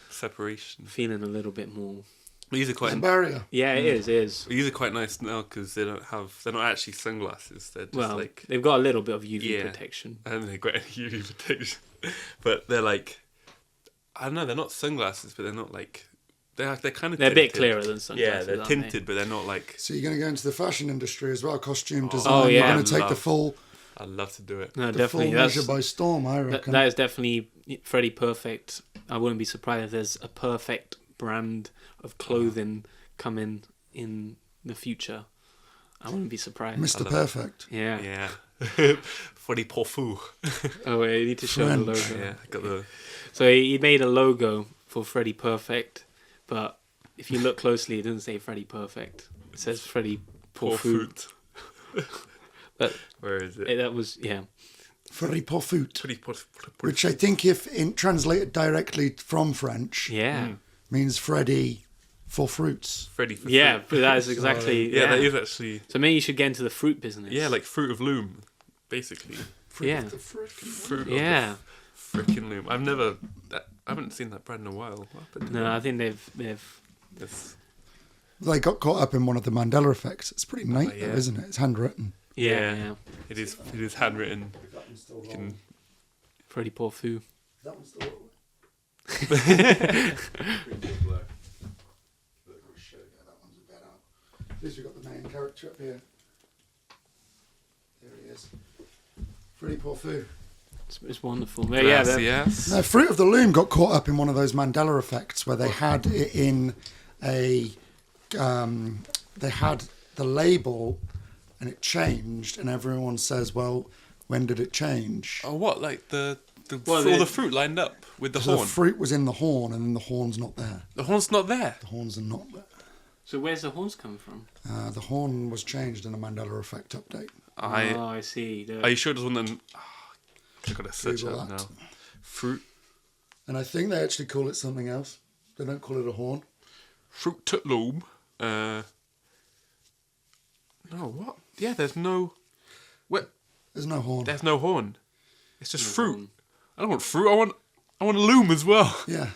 separation. of feeling a little bit more. These are It's quite. a barrier. Yeah, it is. These are quite nice now because they're not actually sunglasses. They're just Well, like, they've got a little bit of UV Yeah. protection. I don't think they've got any UV protection, but they're like, I don't know. They're not sunglasses, but they're not like they're kind of. They're a bit tinted. clearer than sunglasses. Yeah, they're aren't tinted, but they're not like. So you're going to go into the fashion industry as well, costume design. Oh, yeah. You're going to take the Love. full, I'd love to do it. No, the full definitely. measure That's, by storm. I that, reckon. that is definitely Freddie perfect. I wouldn't be surprised if there's a perfect brand of clothing coming in the future. I wouldn't be surprised. Mr. Perfect. Yeah. Yeah, Freddie Porfou. Oh, wait, you need to show the French. logo. Yeah, got the. So he made a logo for Freddie Perfect, but if you look closely, it doesn't say Freddie Perfect. It says Freddie Porfou. But Where is it? Mm. that was, yeah. Freddie Porfut. Freddie Which I think, if translated directly from French, Yeah. means Freddie for fruits. Freddie for Yeah, fruit. but that is exactly. Yeah, that is actually. So maybe you should get into the fruit business. Yeah, like fruit of loom, basically. Fruit Yeah. of the frickin' Fruit Yeah. of the frickin' loom. I haven't seen that brand in a while. What happened to No, them? I think they've. It's- They got caught up in one of the Mandela effects. It's pretty neat, yeah. though, isn't it? It's handwritten. Yeah. It is handwritten. You can. Freddie Porfou. That one's still At least we've got the main character up here. There he is. Freddie Porfou. It's wonderful. But yeah, Gracias. No, Fruit of the Loom got caught up in one of those Mandela effects where they had it in a... they had the label and it changed and everyone says, well, when did it change? Oh, what? Like the all the fruit lined up with the So horn. the fruit was in the horn, and then the horn's not there. The horn's not there. The horns are not there. So where's the horns coming from? The horn was changed in a Mandela Effect update. I see. Are you sure it doesn't? I've got to search it Google up that. now. Fruit. And I think they actually call it something else. They don't call it a horn. Fruit to loom. No, what? Yeah, there's no. What? There's no horn. There's no horn. It's just fruit. I don't want fruit. I want a loom as well. Yeah.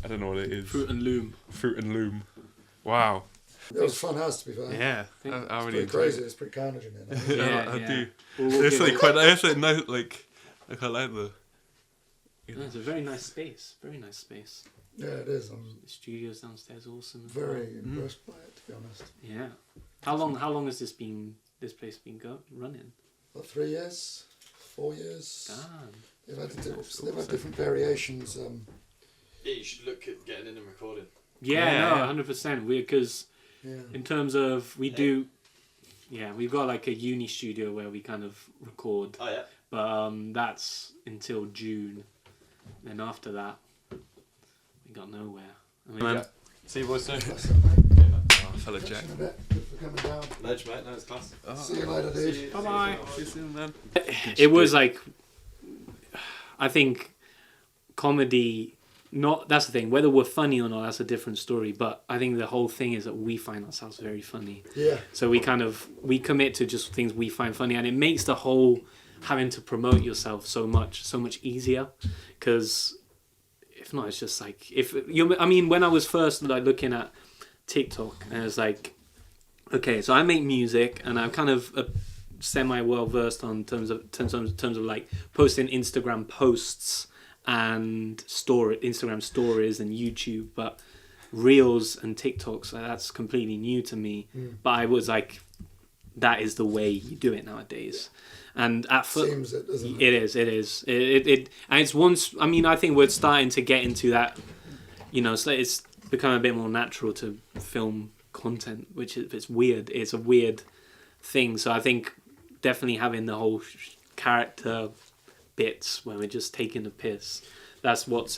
I don't know what it is. Fruit and loom. Fruit and loom. Wow. It was fun house, to be fair. Yeah. I It's really pretty enjoyed crazy. it. It's pretty carnage in there. Yeah, I yeah. do. We'll There's give something it- quite. There's something nice. Like I like the. No, it's a very nice space. Very nice space. Yeah, it is. I'm The studio's downstairs, awesome. as very well. impressed by it, to be honest. Yeah. How long has this place been running? About 3 years, 4 years. Damn. They've had different variations. Yeah, you should look at getting in and recording. Yeah, no, 100%. Because Yeah. in terms of we've got like a uni studio where we kind of record, Oh yeah. but that's until June. Then after that, we got nowhere. I mean, Man. See you boys soon. That's it, mate. Fella Jack. Catching a bit. Good for coming down. Ledge, mate. No, it's class. See you later, dude. bye-bye. See you soon, man. It was like, I think comedy, that's the thing, whether we're funny or not, that's a different story, but I think the whole thing is that we find ourselves very funny. Yeah. So we commit to just things we find funny, and it makes the whole having to promote yourself so much easier, because if not, it's just like, when I was first like looking at TikTok, and it's like, okay, so I make music, and I'm kind of semi well versed on terms of like posting Instagram posts and Instagram stories and YouTube, but Reels and TikToks, that's completely new to me. But I was like, that is the way you do it nowadays. And at first, Seems it, doesn't it? it is. And it's once. I mean, I think we're starting to get into that. So it's become a bit more natural to film content, which it's weird. It's a weird thing. So I think definitely having the whole character bits when we're just taking the piss. That's what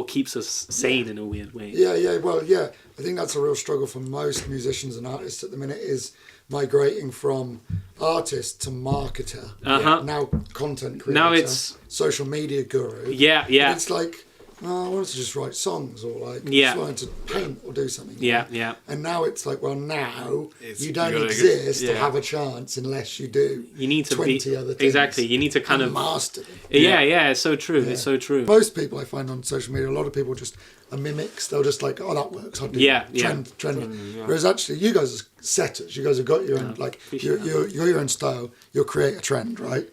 keeps us sane in a weird way. Yeah. Well, yeah. I think that's a real struggle for most musicians and artists at the minute, is migrating from artist to marketer. Uh-huh. Now content creator. Now it's- social media guru. Yeah. And it's like, I wanted to just write songs, or like Yeah. just wanted to paint or do something. Yeah. And now it's like, well, now It's- you don't you gotta exist get- to have a chance unless you do You need to 20 other things. exactly. You need to kind and of master them. Yeah. It's so true. Yeah. It's so true. Most people I find on social media, a lot of people just are mimics. They'll just like, oh, that works. I'll do Yeah, that. Trend. Whereas actually, you guys are setters. You guys have got your own, like, appreciate you're your own style. You'll create a trend, right?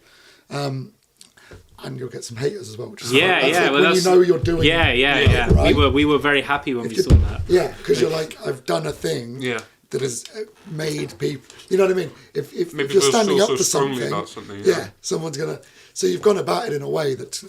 And you'll get some haters as well. Which is fine. That's like when you know you're doing. Yeah. it, right? We were very happy when we you- saw that. Yeah, because you're like, I've done a thing. Yeah. That has made people, you know what I mean? If Maybe you're people standing feel up so for strongly something, about something, yeah, someone's gonna. So you've gone about it in a way that's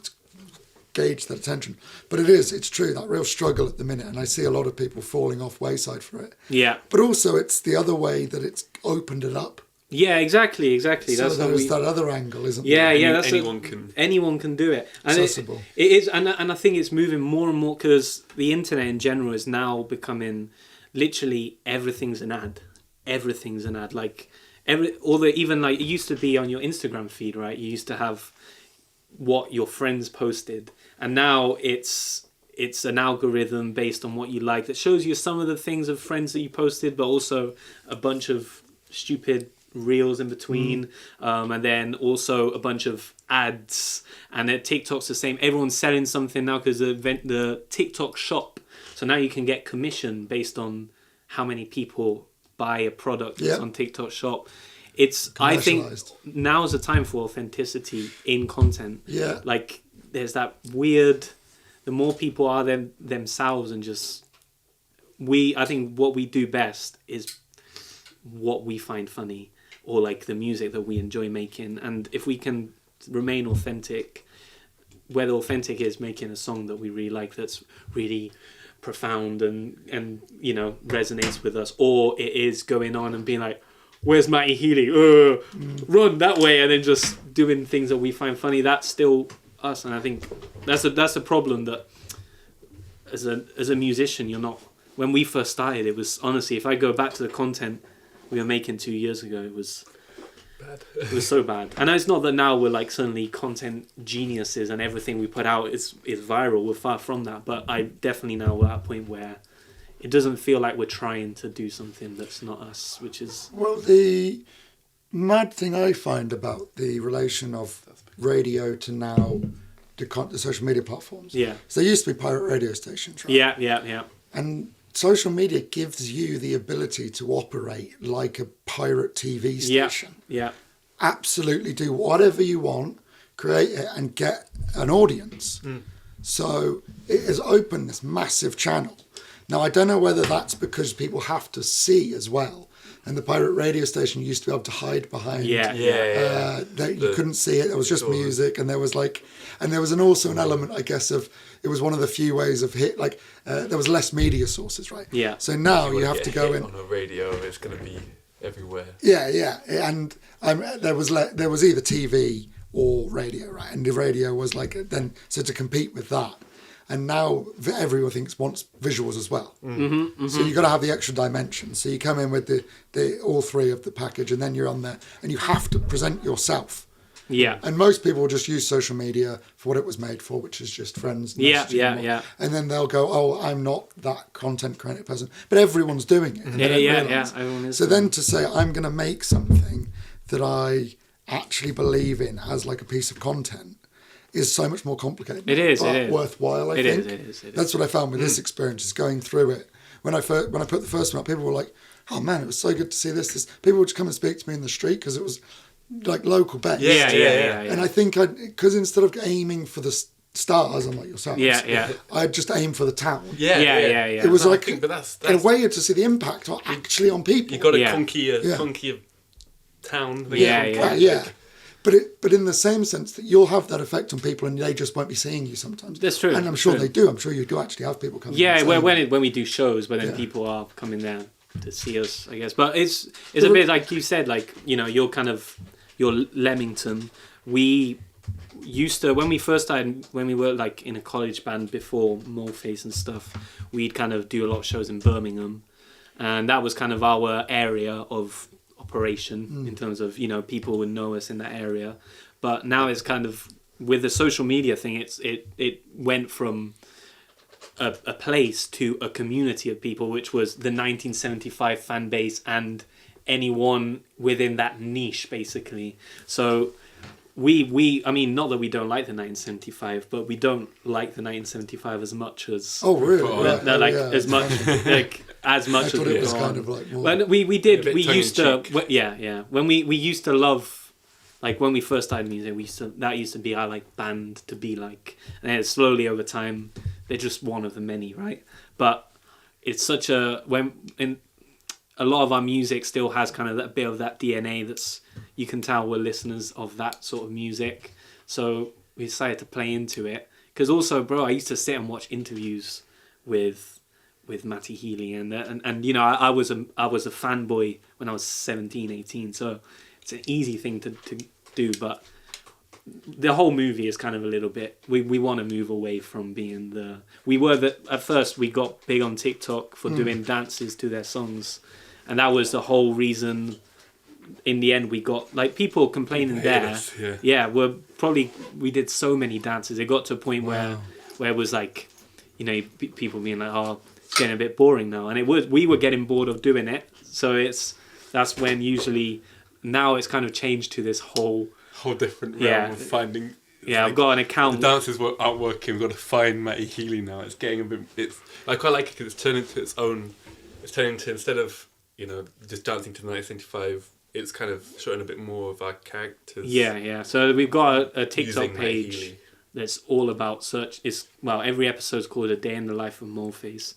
gauge that attention. But it's true, that real struggle at the minute, and I see a lot of people falling off wayside for it. Yeah. But also, it's the other way that it's opened it up. Yeah, exactly. So That's what there's that other angle, isn't Yeah, there? yeah. That's anyone can do it. And Accessible. it is, and I think it's moving more and more because the internet in general is now becoming literally everything's an ad. Everything's an ad. Like even like it used to be on your Instagram feed, right? You used to have what your friends posted, and now it's an algorithm based on what you like that shows you some of the things of friends that you posted, but also a bunch of stupid reels in between, and then also a bunch of ads. And then TikTok's the same. Everyone's selling something now because the TikTok shop. So now you can get commission based on how many people buy a product that's on TikTok shop. I think now's the time for authenticity in content. Yeah. Like there's that weird, the more people are themselves and just, I think what we do best is what we find funny, or like the music that we enjoy making. And if we can remain authentic, whether authentic is making a song that we really like, that's really profound and you know resonates with us, or it is going on and being like, where's Matty Healy, run that way, and then just doing things that we find funny, that's still us. And I think that's a problem that as a musician, you're not. When we first started, it was honestly, if I go back to the content we were making 2 years ago, it was Bad. It was so bad. And it's not that now we're like suddenly content geniuses and everything we put out is viral. We're far from that. But I definitely now we're at a point where it doesn't feel like we're trying to do something that's not us, which is... Well, the mad thing I find about the relation of radio to now the social media platforms. Yeah. So there used to be pirate radio stations, right? Yeah. And social media gives you the ability to operate like a pirate TV station. Yeah. Absolutely do whatever you want, create it and get an audience. So it has opened this massive channel. Now, I don't know whether that's because people have to see as well. And the pirate radio station used to be able to hide behind. That you couldn't see it. There was just music, and there was also an element, I guess, of it was one of the few ways of hit. Like there was less media sources, right? Yeah. So now you have to go in on a radio. It's going to be everywhere. Yeah, and there was either TV or radio, right? And the radio was like then so to compete with that. And now everyone wants visuals as well. So you've got to have the extra dimension. So you come in with the all three of the package, and then you're on there, and you have to present yourself. Yeah. And most people will just use social media for what it was made for, which is just friends. Yeah. And then they'll go, oh, I'm not that content creative person. But everyone's doing it. And they don't realise. Everyone is. So then to say, I'm going to make something that I actually believe in as like a piece of content is so much more complicated. It is. Worthwhile, I think. It is. That's what I found with this experience, is going through it. When I put the first one up, people were like, oh man, it was so good to see this. People would just come and speak to me in the street because it was like local based. Yeah. And I think because instead of aiming for the stars, unlike yourselves, I'd just aim for the town. Yeah. It was but that's in a way to see the impact actually on people. You got to conquer a town. Yeah. But in the same sense that you'll have that effect on people and they just won't be seeing you sometimes. That's true. And I'm sure they do. I'm sure you do actually have people coming. Yeah, when we do shows, but then people are coming there to see us, I guess. But it's a bit like you said, like, you know, you're Leamington. We used to, when we first started, when we were like in a college band before Moleface and stuff, we'd kind of do a lot of shows in Birmingham. And that was kind of our area of operation in terms of, you know, people would know us in that area. But now it's kind of with the social media thing, it went from a place to a community of people, which was the 1975 fan base and anyone within that niche, basically. So we I mean, not that we don't like the 1975, but we don't like the 1975 as much as as much as much I as thought we it was go kind on. of like more. When we used to when we used to love, like when we first started music, that used to be our like band to be like, and then slowly over time they're just one of the many, right? But it's such a a lot of our music still has kind of that bit of that DNA that's, you can tell we're listeners of that sort of music. So we decided to play into it. Because also, bro, I used to sit and watch interviews with Matty Healy. And you know, I was a fanboy when I was 17, 18. So it's an easy thing to do. But the whole movie is kind of a little bit, we want to move away from being at first we got big on TikTok for doing dances to their songs. And that was the whole reason. In the end, we got like people complaining there. We did so many dances. It got to a point where it was like, you know, people being like, oh, it's getting a bit boring now. And we were getting bored of doing it. So that's when usually, now it's kind of changed to this whole different realm of finding. I've got an account. The dances aren't working. We've got to find Matty Healy now. It's getting a bit. I quite like it because it's turned into its own. It's turning into, instead of, you know, just dancing to 1975, it's kind of showing a bit more of our characters. Yeah. So we've got a TikTok page that's all about search. Every episode's called A Day in the Life of Moleface.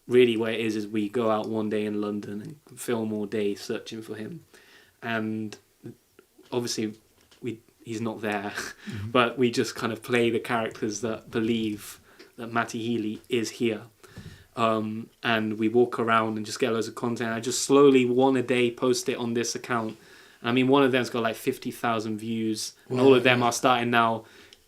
Really, what it is we go out one day in London and film all day searching for him, and obviously he's not there, but we just kind of play the characters that believe that Matty Healy is here. And we walk around and just get loads of content. I just slowly, one a day, post it on this account. I mean, one of them's got like 50,000 views, and all of them are starting now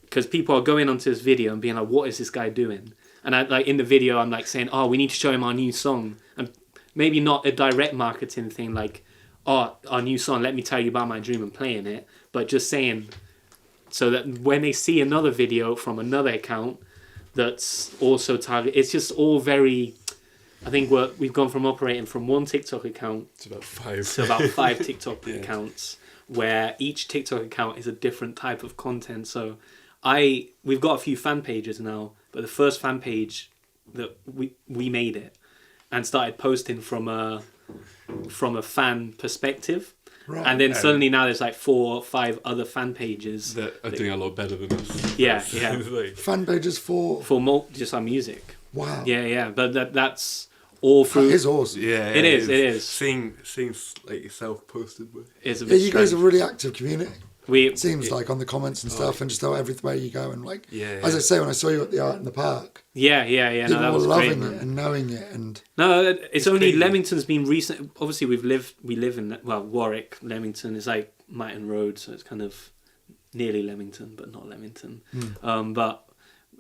because people are going onto this video and being like, what is this guy doing? And I like in the video, I'm like saying, oh, we need to show him our new song, and maybe not a direct marketing thing like, oh, our new song, let me tell you about my dream and playing it, but just saying, so that when they see another video from another account that's also targeted, it's just all very. I think we've gone from operating from one TikTok account It's about 5. to about 5 TikTok accounts, where each TikTok account is a different type of content. So we've got a few fan pages now, but the first fan page that we made it and started posting from a fan perspective. Right. And then suddenly now there's like 4 or 5 other fan pages that are doing a lot better than us. Yeah. Like, Fan pages for just our music. wow. Yeah, but that's all That through. is awesome. yeah, It is. Seeing like yourself posted, but Is a Yeah, bit you guys are strange. a really active community. It Seems like on the comments and stuff, and just how everywhere you go, and like Yeah, as I yeah. say, when I saw you at the Art in the Park, Yeah. people No, that were was loving great, it man. and knowing it, and No, it's only crazy. Leamington's been recent. Obviously, we live in Warwick. Leamington is like Myton Road, so it's kind of nearly Leamington, but not Leamington. But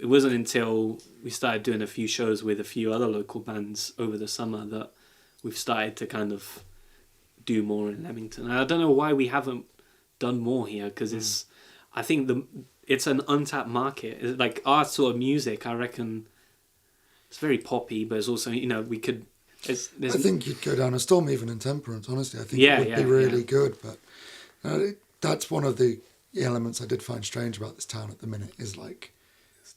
it wasn't until we started doing a few shows with a few other local bands over the summer that we've started to kind of do more in Leamington. And I don't know why we haven't done more here, because it's. I think it's an untapped market. It's like our sort of music, I reckon. It's very poppy, but it's also we could. I think you'd go down a storm even in Temperance. Honestly, I think it would be really good. But that's one of the elements I did find strange about this town at the minute. Is like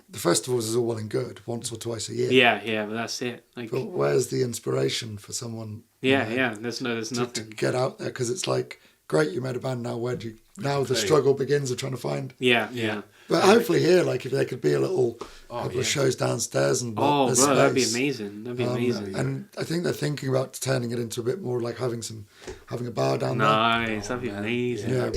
the festivals is all well and good, once or twice a year. Yeah, but that's it. Like, But where's the inspiration for someone? There's To nothing. get out there, because it's like great, you made a band. Now where do you? Now the struggle begins of trying to find. Yeah. But hopefully here, like if there could be a little couple of shows downstairs and Oh, there's bro, that'd be space. amazing. That'd be amazing. And I think they're thinking about turning it into a bit more like having a bar down there. Nice, that'd be amazing. Yeah,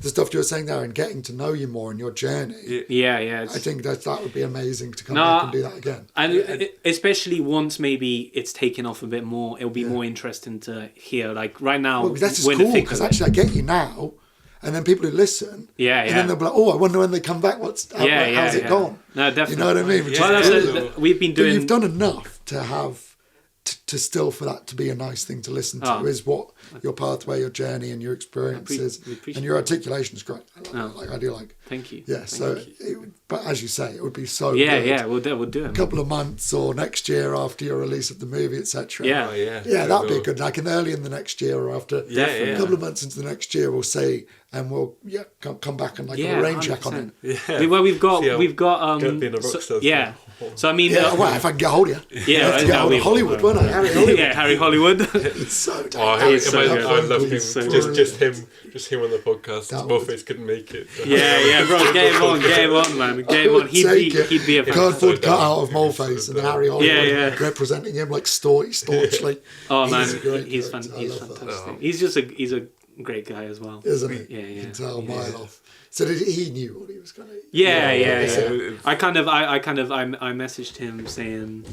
the stuff you were saying there and getting to know you more in your journey. Yeah. I think that would be amazing to come back and do that again. And especially once maybe it's taken off a bit more, it'll be more interesting to hear. Like right now, Well, that's just when I cool think because of it- actually I get you now, and then people who listen, Yeah. and then they'll be like, "Oh, I wonder when they come back. How's it gone?" No, definitely. You know what I mean? Which Well, is that's brilliant. we've been But doing. you've done enough to have to still for that to be a nice thing to listen to. Oh. Is what your pathway, your journey, and your experiences, we appreciate and your articulation is great. Oh. I do like. Thank you. Yeah. So, but as you say, it would be so. Yeah, good. we'll do it. A couple of months or next year after your release of the movie, etc. Yeah. Yeah, that'd be good. Like early in the next year or after a couple of months into the next year, we'll see, and we'll come back and like a rain check on it. 100%. Well, we've got being a Rockstar. yeah. So I mean, Yeah, well, if I can get hold of you. yeah, I have to get hold of Hollywood, won't I? Harry Hollywood. yeah, Harry Hollywood. It's so Oh, tight. He's so good. I love him. He's so Just him on the podcast. That Moleface couldn't make it. yeah, bro, get him on, man, get him on. He'd be a cardboard So cutout of dumb. Moleface and Harry Hollywood Yeah. representing him like staunchly. Oh man, He's a great he's character. I he's love that. fantastic. He's a great guy as well. Isn't he? Yeah. You can tell a mile off. So he knew what he was going to. Yeah. Yeah. I messaged him saying,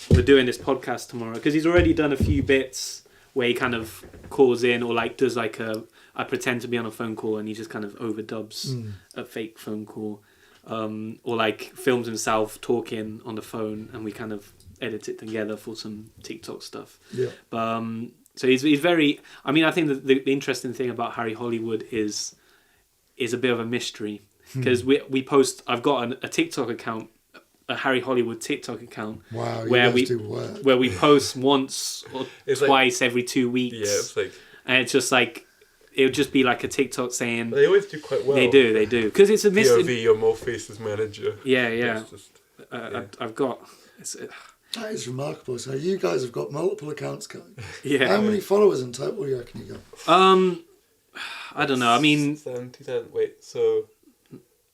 we're doing this podcast tomorrow, because he's already done a few bits where he kind of calls in or like does like I pretend to be on a phone call and he just kind of overdubs a fake phone call, or like films himself talking on the phone and we kind of edit it together for some TikTok stuff. Yeah. But so he's very. I mean, I think that the interesting thing about Harry Hollywood is a bit of a mystery, because we post. I've got a TikTok account, a Harry Hollywood TikTok account. Wow. You where guys we do work. where we post once or It's like- twice every 2 weeks. Yeah, it's like And it's just like it would just be like a TikTok saying they always do quite well. they do because it's a mystery. POV or Moleface's manager. Yeah. It's just- I've got. That is remarkable. So you guys have got multiple accounts going. Yeah. How many followers in total do you reckon you got? I don't know. I mean, 2000. Wait, so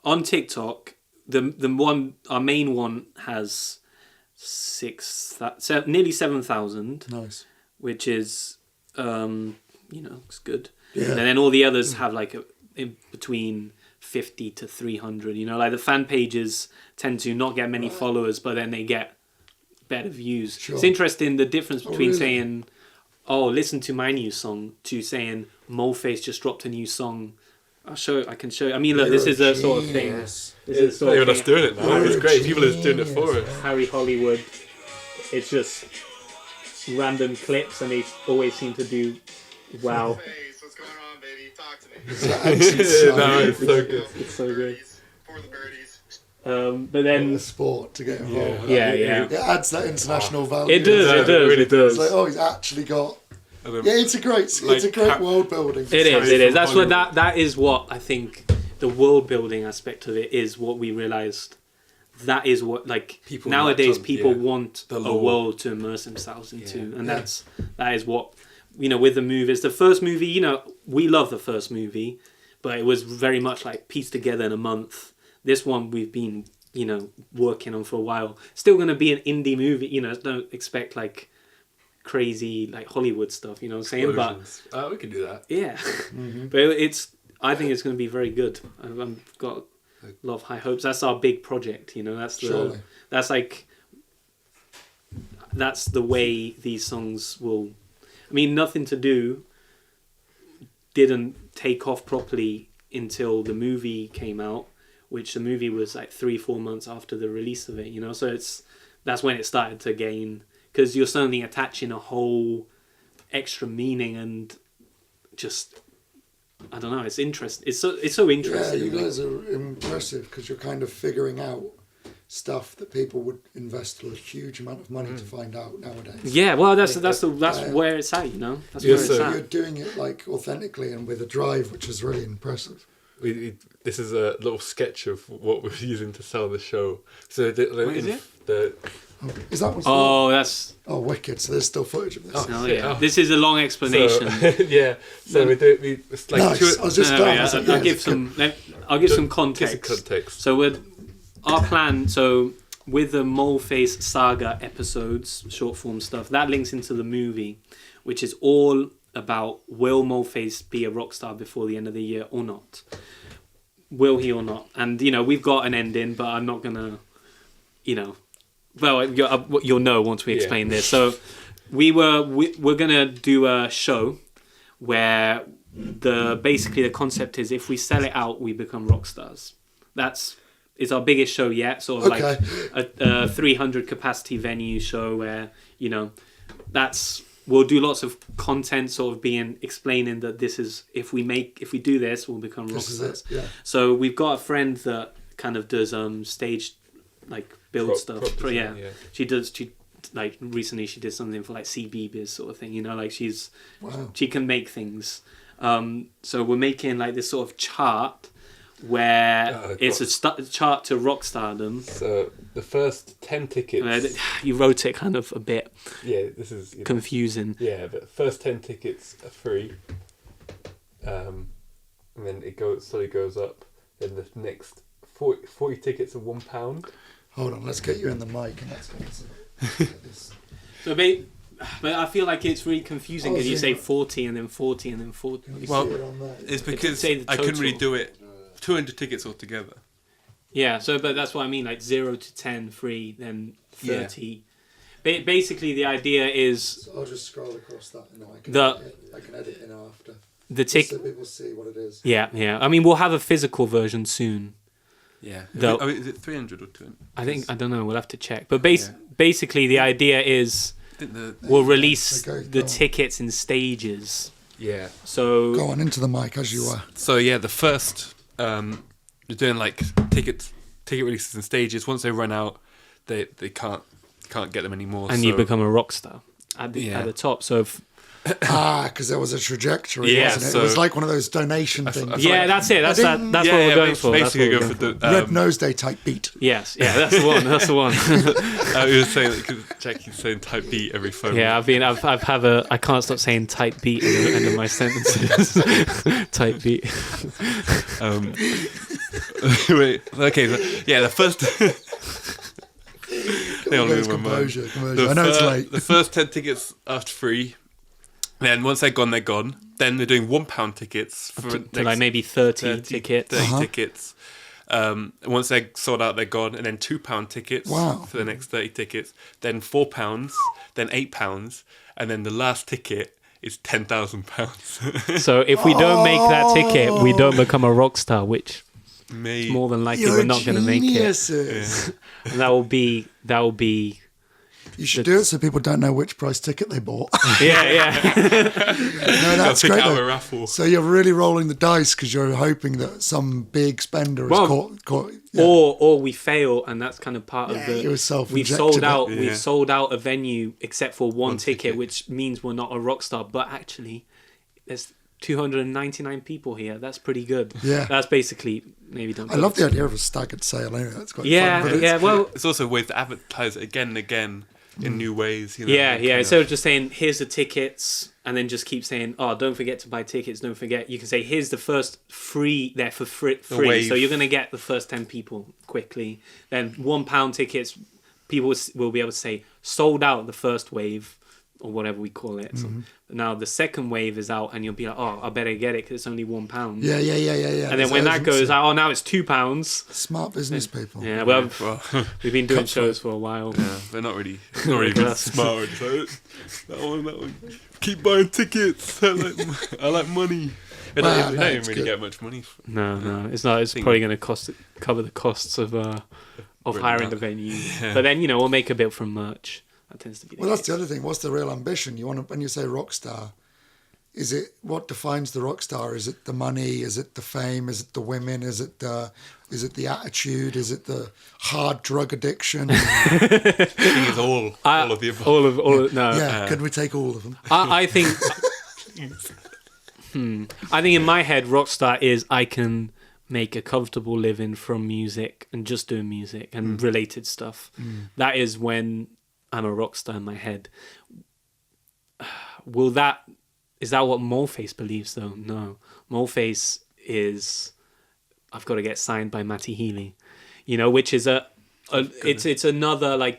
on TikTok, the one, our main one has nearly 7,000, Nice. which is it's good. Yeah. And then all the others have like in between 50 to 300. Like the fan pages tend to not get many followers, but then they get better views. Sure. It's interesting the difference between really? saying, "Oh, listen to my new song," to saying Moleface just dropped a new song I can show you. I mean, look, this is a sort of thing. This is a It's sort not of even us thing. doing it now. It's great. People are just doing it for us. Harry Hollywood. It's just random clips, and they always seem to do well. Hey, what's going on, baby? Talk to me. No, it's so good. It's so good. For the birdies. But then, The sport to get involved. yeah. It adds that international value. It does. Yeah, It does. really It does. It's like, oh, he's actually got. And then- Yeah, it's a great world building. It is. It is. That's Hollywood. what that is. What I think the world building aspect of it is. What we realized. That is what People nowadays want some- people yeah, want the a lore. world to immerse themselves into, and Yeah. that is what with the movies. The first movie, we love the first movie, but it was very much like pieced together in a month. This one we've been working on for a while. Still going to be an indie movie. Don't expect like crazy like Hollywood stuff. You know what I'm saying? But Explosions. We can do that. yeah, but I think it's going to be very good. I've got a lot of high hopes. That's our big project. Surely. That's the way these songs will. I mean, Nothin To Do didn't take off properly until the movie came out, which the movie was like 3-4 months after the release of it. So that's when it started to gain, because you're suddenly attaching a whole extra meaning and just. I don't know. It's interesting. It's so Yeah, interesting. you guys are impressive because you're kind of figuring out stuff that people would invest a huge amount of money to find out nowadays. Yeah, well, that's where it's at. That's Yeah, where it's so at. You're doing it like authentically and with a drive, which is really impressive. This is a little sketch of what we're using to sell the show. So the Is that what's Oh, that's wicked! So there's still footage of this. oh shit. yeah. Oh. This is a long explanation. yeah. So it's like Nice. I was just No, glad. yeah, I was like, I'll yeah, give it's good. I'll give some Give context. some context. So our plan. So with the Moleface Saga episodes, short form stuff, that links into the movie, which is all about will Moleface be a rock star before the end of the year or not? Will he or not? And we've got an ending, but I'm not gonna, well, you'll know once we explain this. So we're gonna do a show where basically the concept is if we sell it out, we become rock stars. It's our biggest show yet, sort of like a 300 capacity venue show where we'll do lots of content, sort of explaining that this is if we do this, we'll become rock This is stars. it. Yeah. So we've got a friend that kind of does stage like build stuff. prop design, yeah. She like recently she did something for like CBeebies sort of thing. Like Wow. she can make things. So we're making like this sort of chart where it's a chart to rock stardom. So the first 10 tickets. You wrote it kind of a bit Yeah, this is confusing. Yeah, but first 10 tickets are free. And then it slowly goes up. Then the next 40 tickets are £1. Hold on, let's get you in the mic and let's get this. So, but I feel like it's really confusing because you say 40 and then 40 and then 40. Can you Well, see it on there? It's because say the I couldn't really total. do it. 200 tickets altogether. Yeah, but that's what I mean, like 0 to 10 free, then 30. Basically, the idea is So I'll just scroll across that and then I can edit in after. the Just so tick. people see what it is. Yeah. I mean, we'll have a physical version soon. Yeah. Though- Is it 300 or 200? I don't know. We'll have to check. But basically, the idea is I think we'll release Okay, the go on. tickets in stages. yeah. So Go on into the mic as you were. So yeah, the first you're doing like ticket releases in stages. Once they run out, they can't get them anymore. and so, you become a rock star at the top. So Because there was a trajectory, Yeah, wasn't it? so- it was like one of those donation things. yeah, that's it. That's what we're going for. That's what Basically, we're go going for for. the. Red Nose Day type beat. Yes, yeah, that's the one. That's the one. I was saying because Jack keeps saying type B every phone. Yeah, I can't stop saying type beat at the end of my sentences. Type beat. Wait. Okay. So, yeah, the first. Composure. I know it's late. The first 10 tickets are free. Then once they're gone, they're gone. Then they're doing £1 tickets for To like maybe 30 tickets. 30 tickets. Once they're sold out, they're gone. And then £2 tickets Wow. for the next 30 tickets. Then £4. Then £8. And then the last ticket is £10,000. So if we don't make that ticket, we don't become a rock star, which Mate. more than likely You're we're not going to make it. geniuses. And that will be You should do it so people don't know which price ticket they bought. yeah. No, that's I'll pick great. out a though. raffle. So you're really rolling the dice because you're hoping that some big spender is Well, caught. Yeah. Or we fail, and that's kind of part Yeah, of the. you were self-injected We've sold it. out. Yeah. We've sold out a venue except for one ticket, ticket. which means we're not a rock star. But actually, there's 299 people here. That's pretty good. Yeah. That's basically maybe don't. I love the idea of a staggered sale. Anyway, that's quite Yeah, fun. But yeah. Well, It's also ways to advertise it again and again in new ways. You know, yeah. kind of- Instead of just saying here's the tickets, and then just keep saying, oh, don't forget to buy tickets. Don't forget. You can say here's the first free there for free. wave. So you're gonna get the first 10 people quickly. Then £1 tickets. People will be able to say sold out the first wave or whatever we call it. So now the second wave is out, and you'll be like, oh, I better get it because it's only £1. Yeah. And then when that goes out, oh, now it's £2. Smart business people. Yeah, well, Well, we've been doing shows for a while. yeah, they're not really smart. It's like, that one. Keep buying tickets. I like money. They Wow, don't no, even it's really good. get much money. No, it's not. It's Thing- probably going to cover the costs of hiring the venue. But then we'll make a bit from merch. That tends to be. Well, that's the other thing. What's the real ambition? You want to, when you say rock star, is it what defines the rock star? Is it the money? Is it the fame? Is it the women? Is it the attitude? Is it the hard drug addiction? I think it's all of the above. all of no. Yeah, could we take all of them? I think. I think in my head, rockstar is I can make a comfortable living from music and just doing music and related stuff. That is when I'm a rock star in my head. Is that what Moleface believes though? No. Moleface is I've got to get signed by Matty Healy. Which is it's another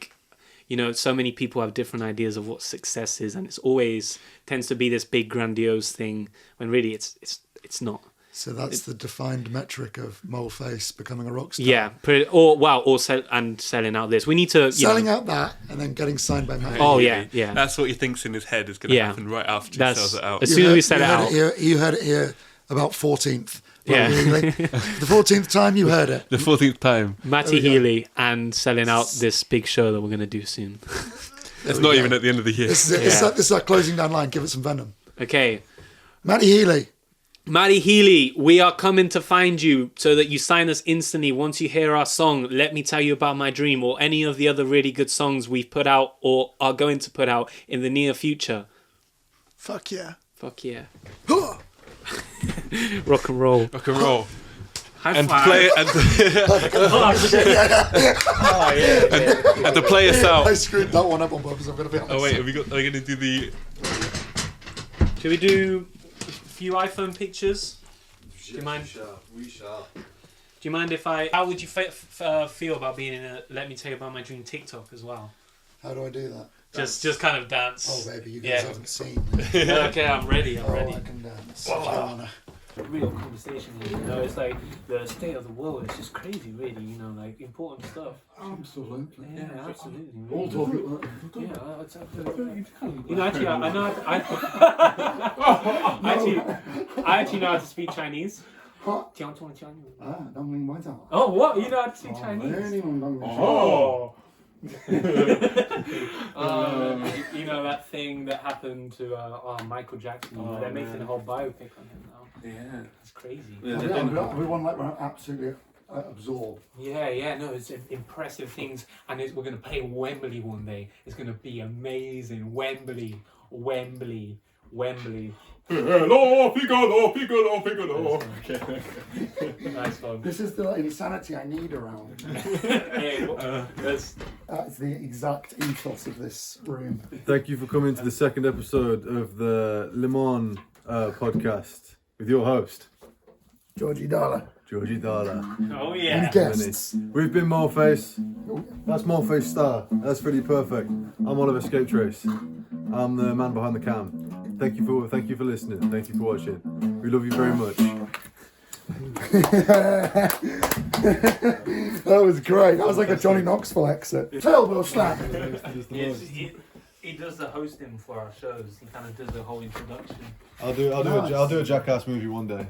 so many people have different ideas of what success is, and it's always tends to be this big grandiose thing when really it's not. So that's the defined metric of Moleface becoming a rock star. Yeah, selling out this. We need to Selling out that and then getting signed by Matty. Oh yeah. That's what he thinks in his head is going to happen right after he sells it out. As soon as we sell it out. You heard it here about 14th. Yeah. The 14th time you heard it. The 14th time. Matty Healy and selling out this big show that we're going to do soon. It's not even at the end of the year. This is our closing down line. Give it some venom. Okay. Matty Healy. Matty Healy, we are coming to find you so that you sign us instantly once you hear our song, Let Me Tell You About My Dream, or any of the other really good songs we've put out or are going to put out in the near future. Fuck yeah. Fuck yeah. Rock and roll. Rock and roll. High And five. play and to play us I out. screwed that one up on purpose, I'm going to be honest. Oh wait, are we going to do the? Should we do a few iPhone pictures? Do you mind? We shall. Do you mind if I... How would you feel about being in a Let Me Tell You About My Dream TikTok as well? How do I do that? Just kind of dance. Oh, baby, you guys Yeah. haven't seen me. Okay, I'm ready. I'm Oh, ready. I can dance. If you wanna. Real conversation here, it's like the state of the world is just crazy, really, like important stuff. Absolutely. Yeah, absolutely. All talking. Yeah, it's absolutely. Actually, I know. I actually know how to speak Chinese. Oh, what? You know how to speak Chinese? Oh. That thing that happened to Michael Jackson. They're making a whole biopic on him now. Yeah. It's crazy. Everyone we're absolutely absorbed. Yeah, no, it's impressive things, and we're going to play Wembley one day. It's going to be amazing. Wembley. Hello, Piccolo. Nice one. This is the insanity I need around. That's That's the exact ethos of this room. Thank you for coming to the second episode of the LEAM-ON podcast with your host, Georgie Darla. Georgie Darla. oh And yeah. guests. We've been Moleface. That's Moleface Star. That's Freddie Perfect. I'm Oliver Escape Trace. I'm the man behind the cam. Thank you for listening. Thank you for watching. We love you very much. That was great. That was like a Johnny Knoxville exit. Tailwheel slap. He does the hosting for our shows. He kind of does the whole introduction. I'll do a Jackass movie one day.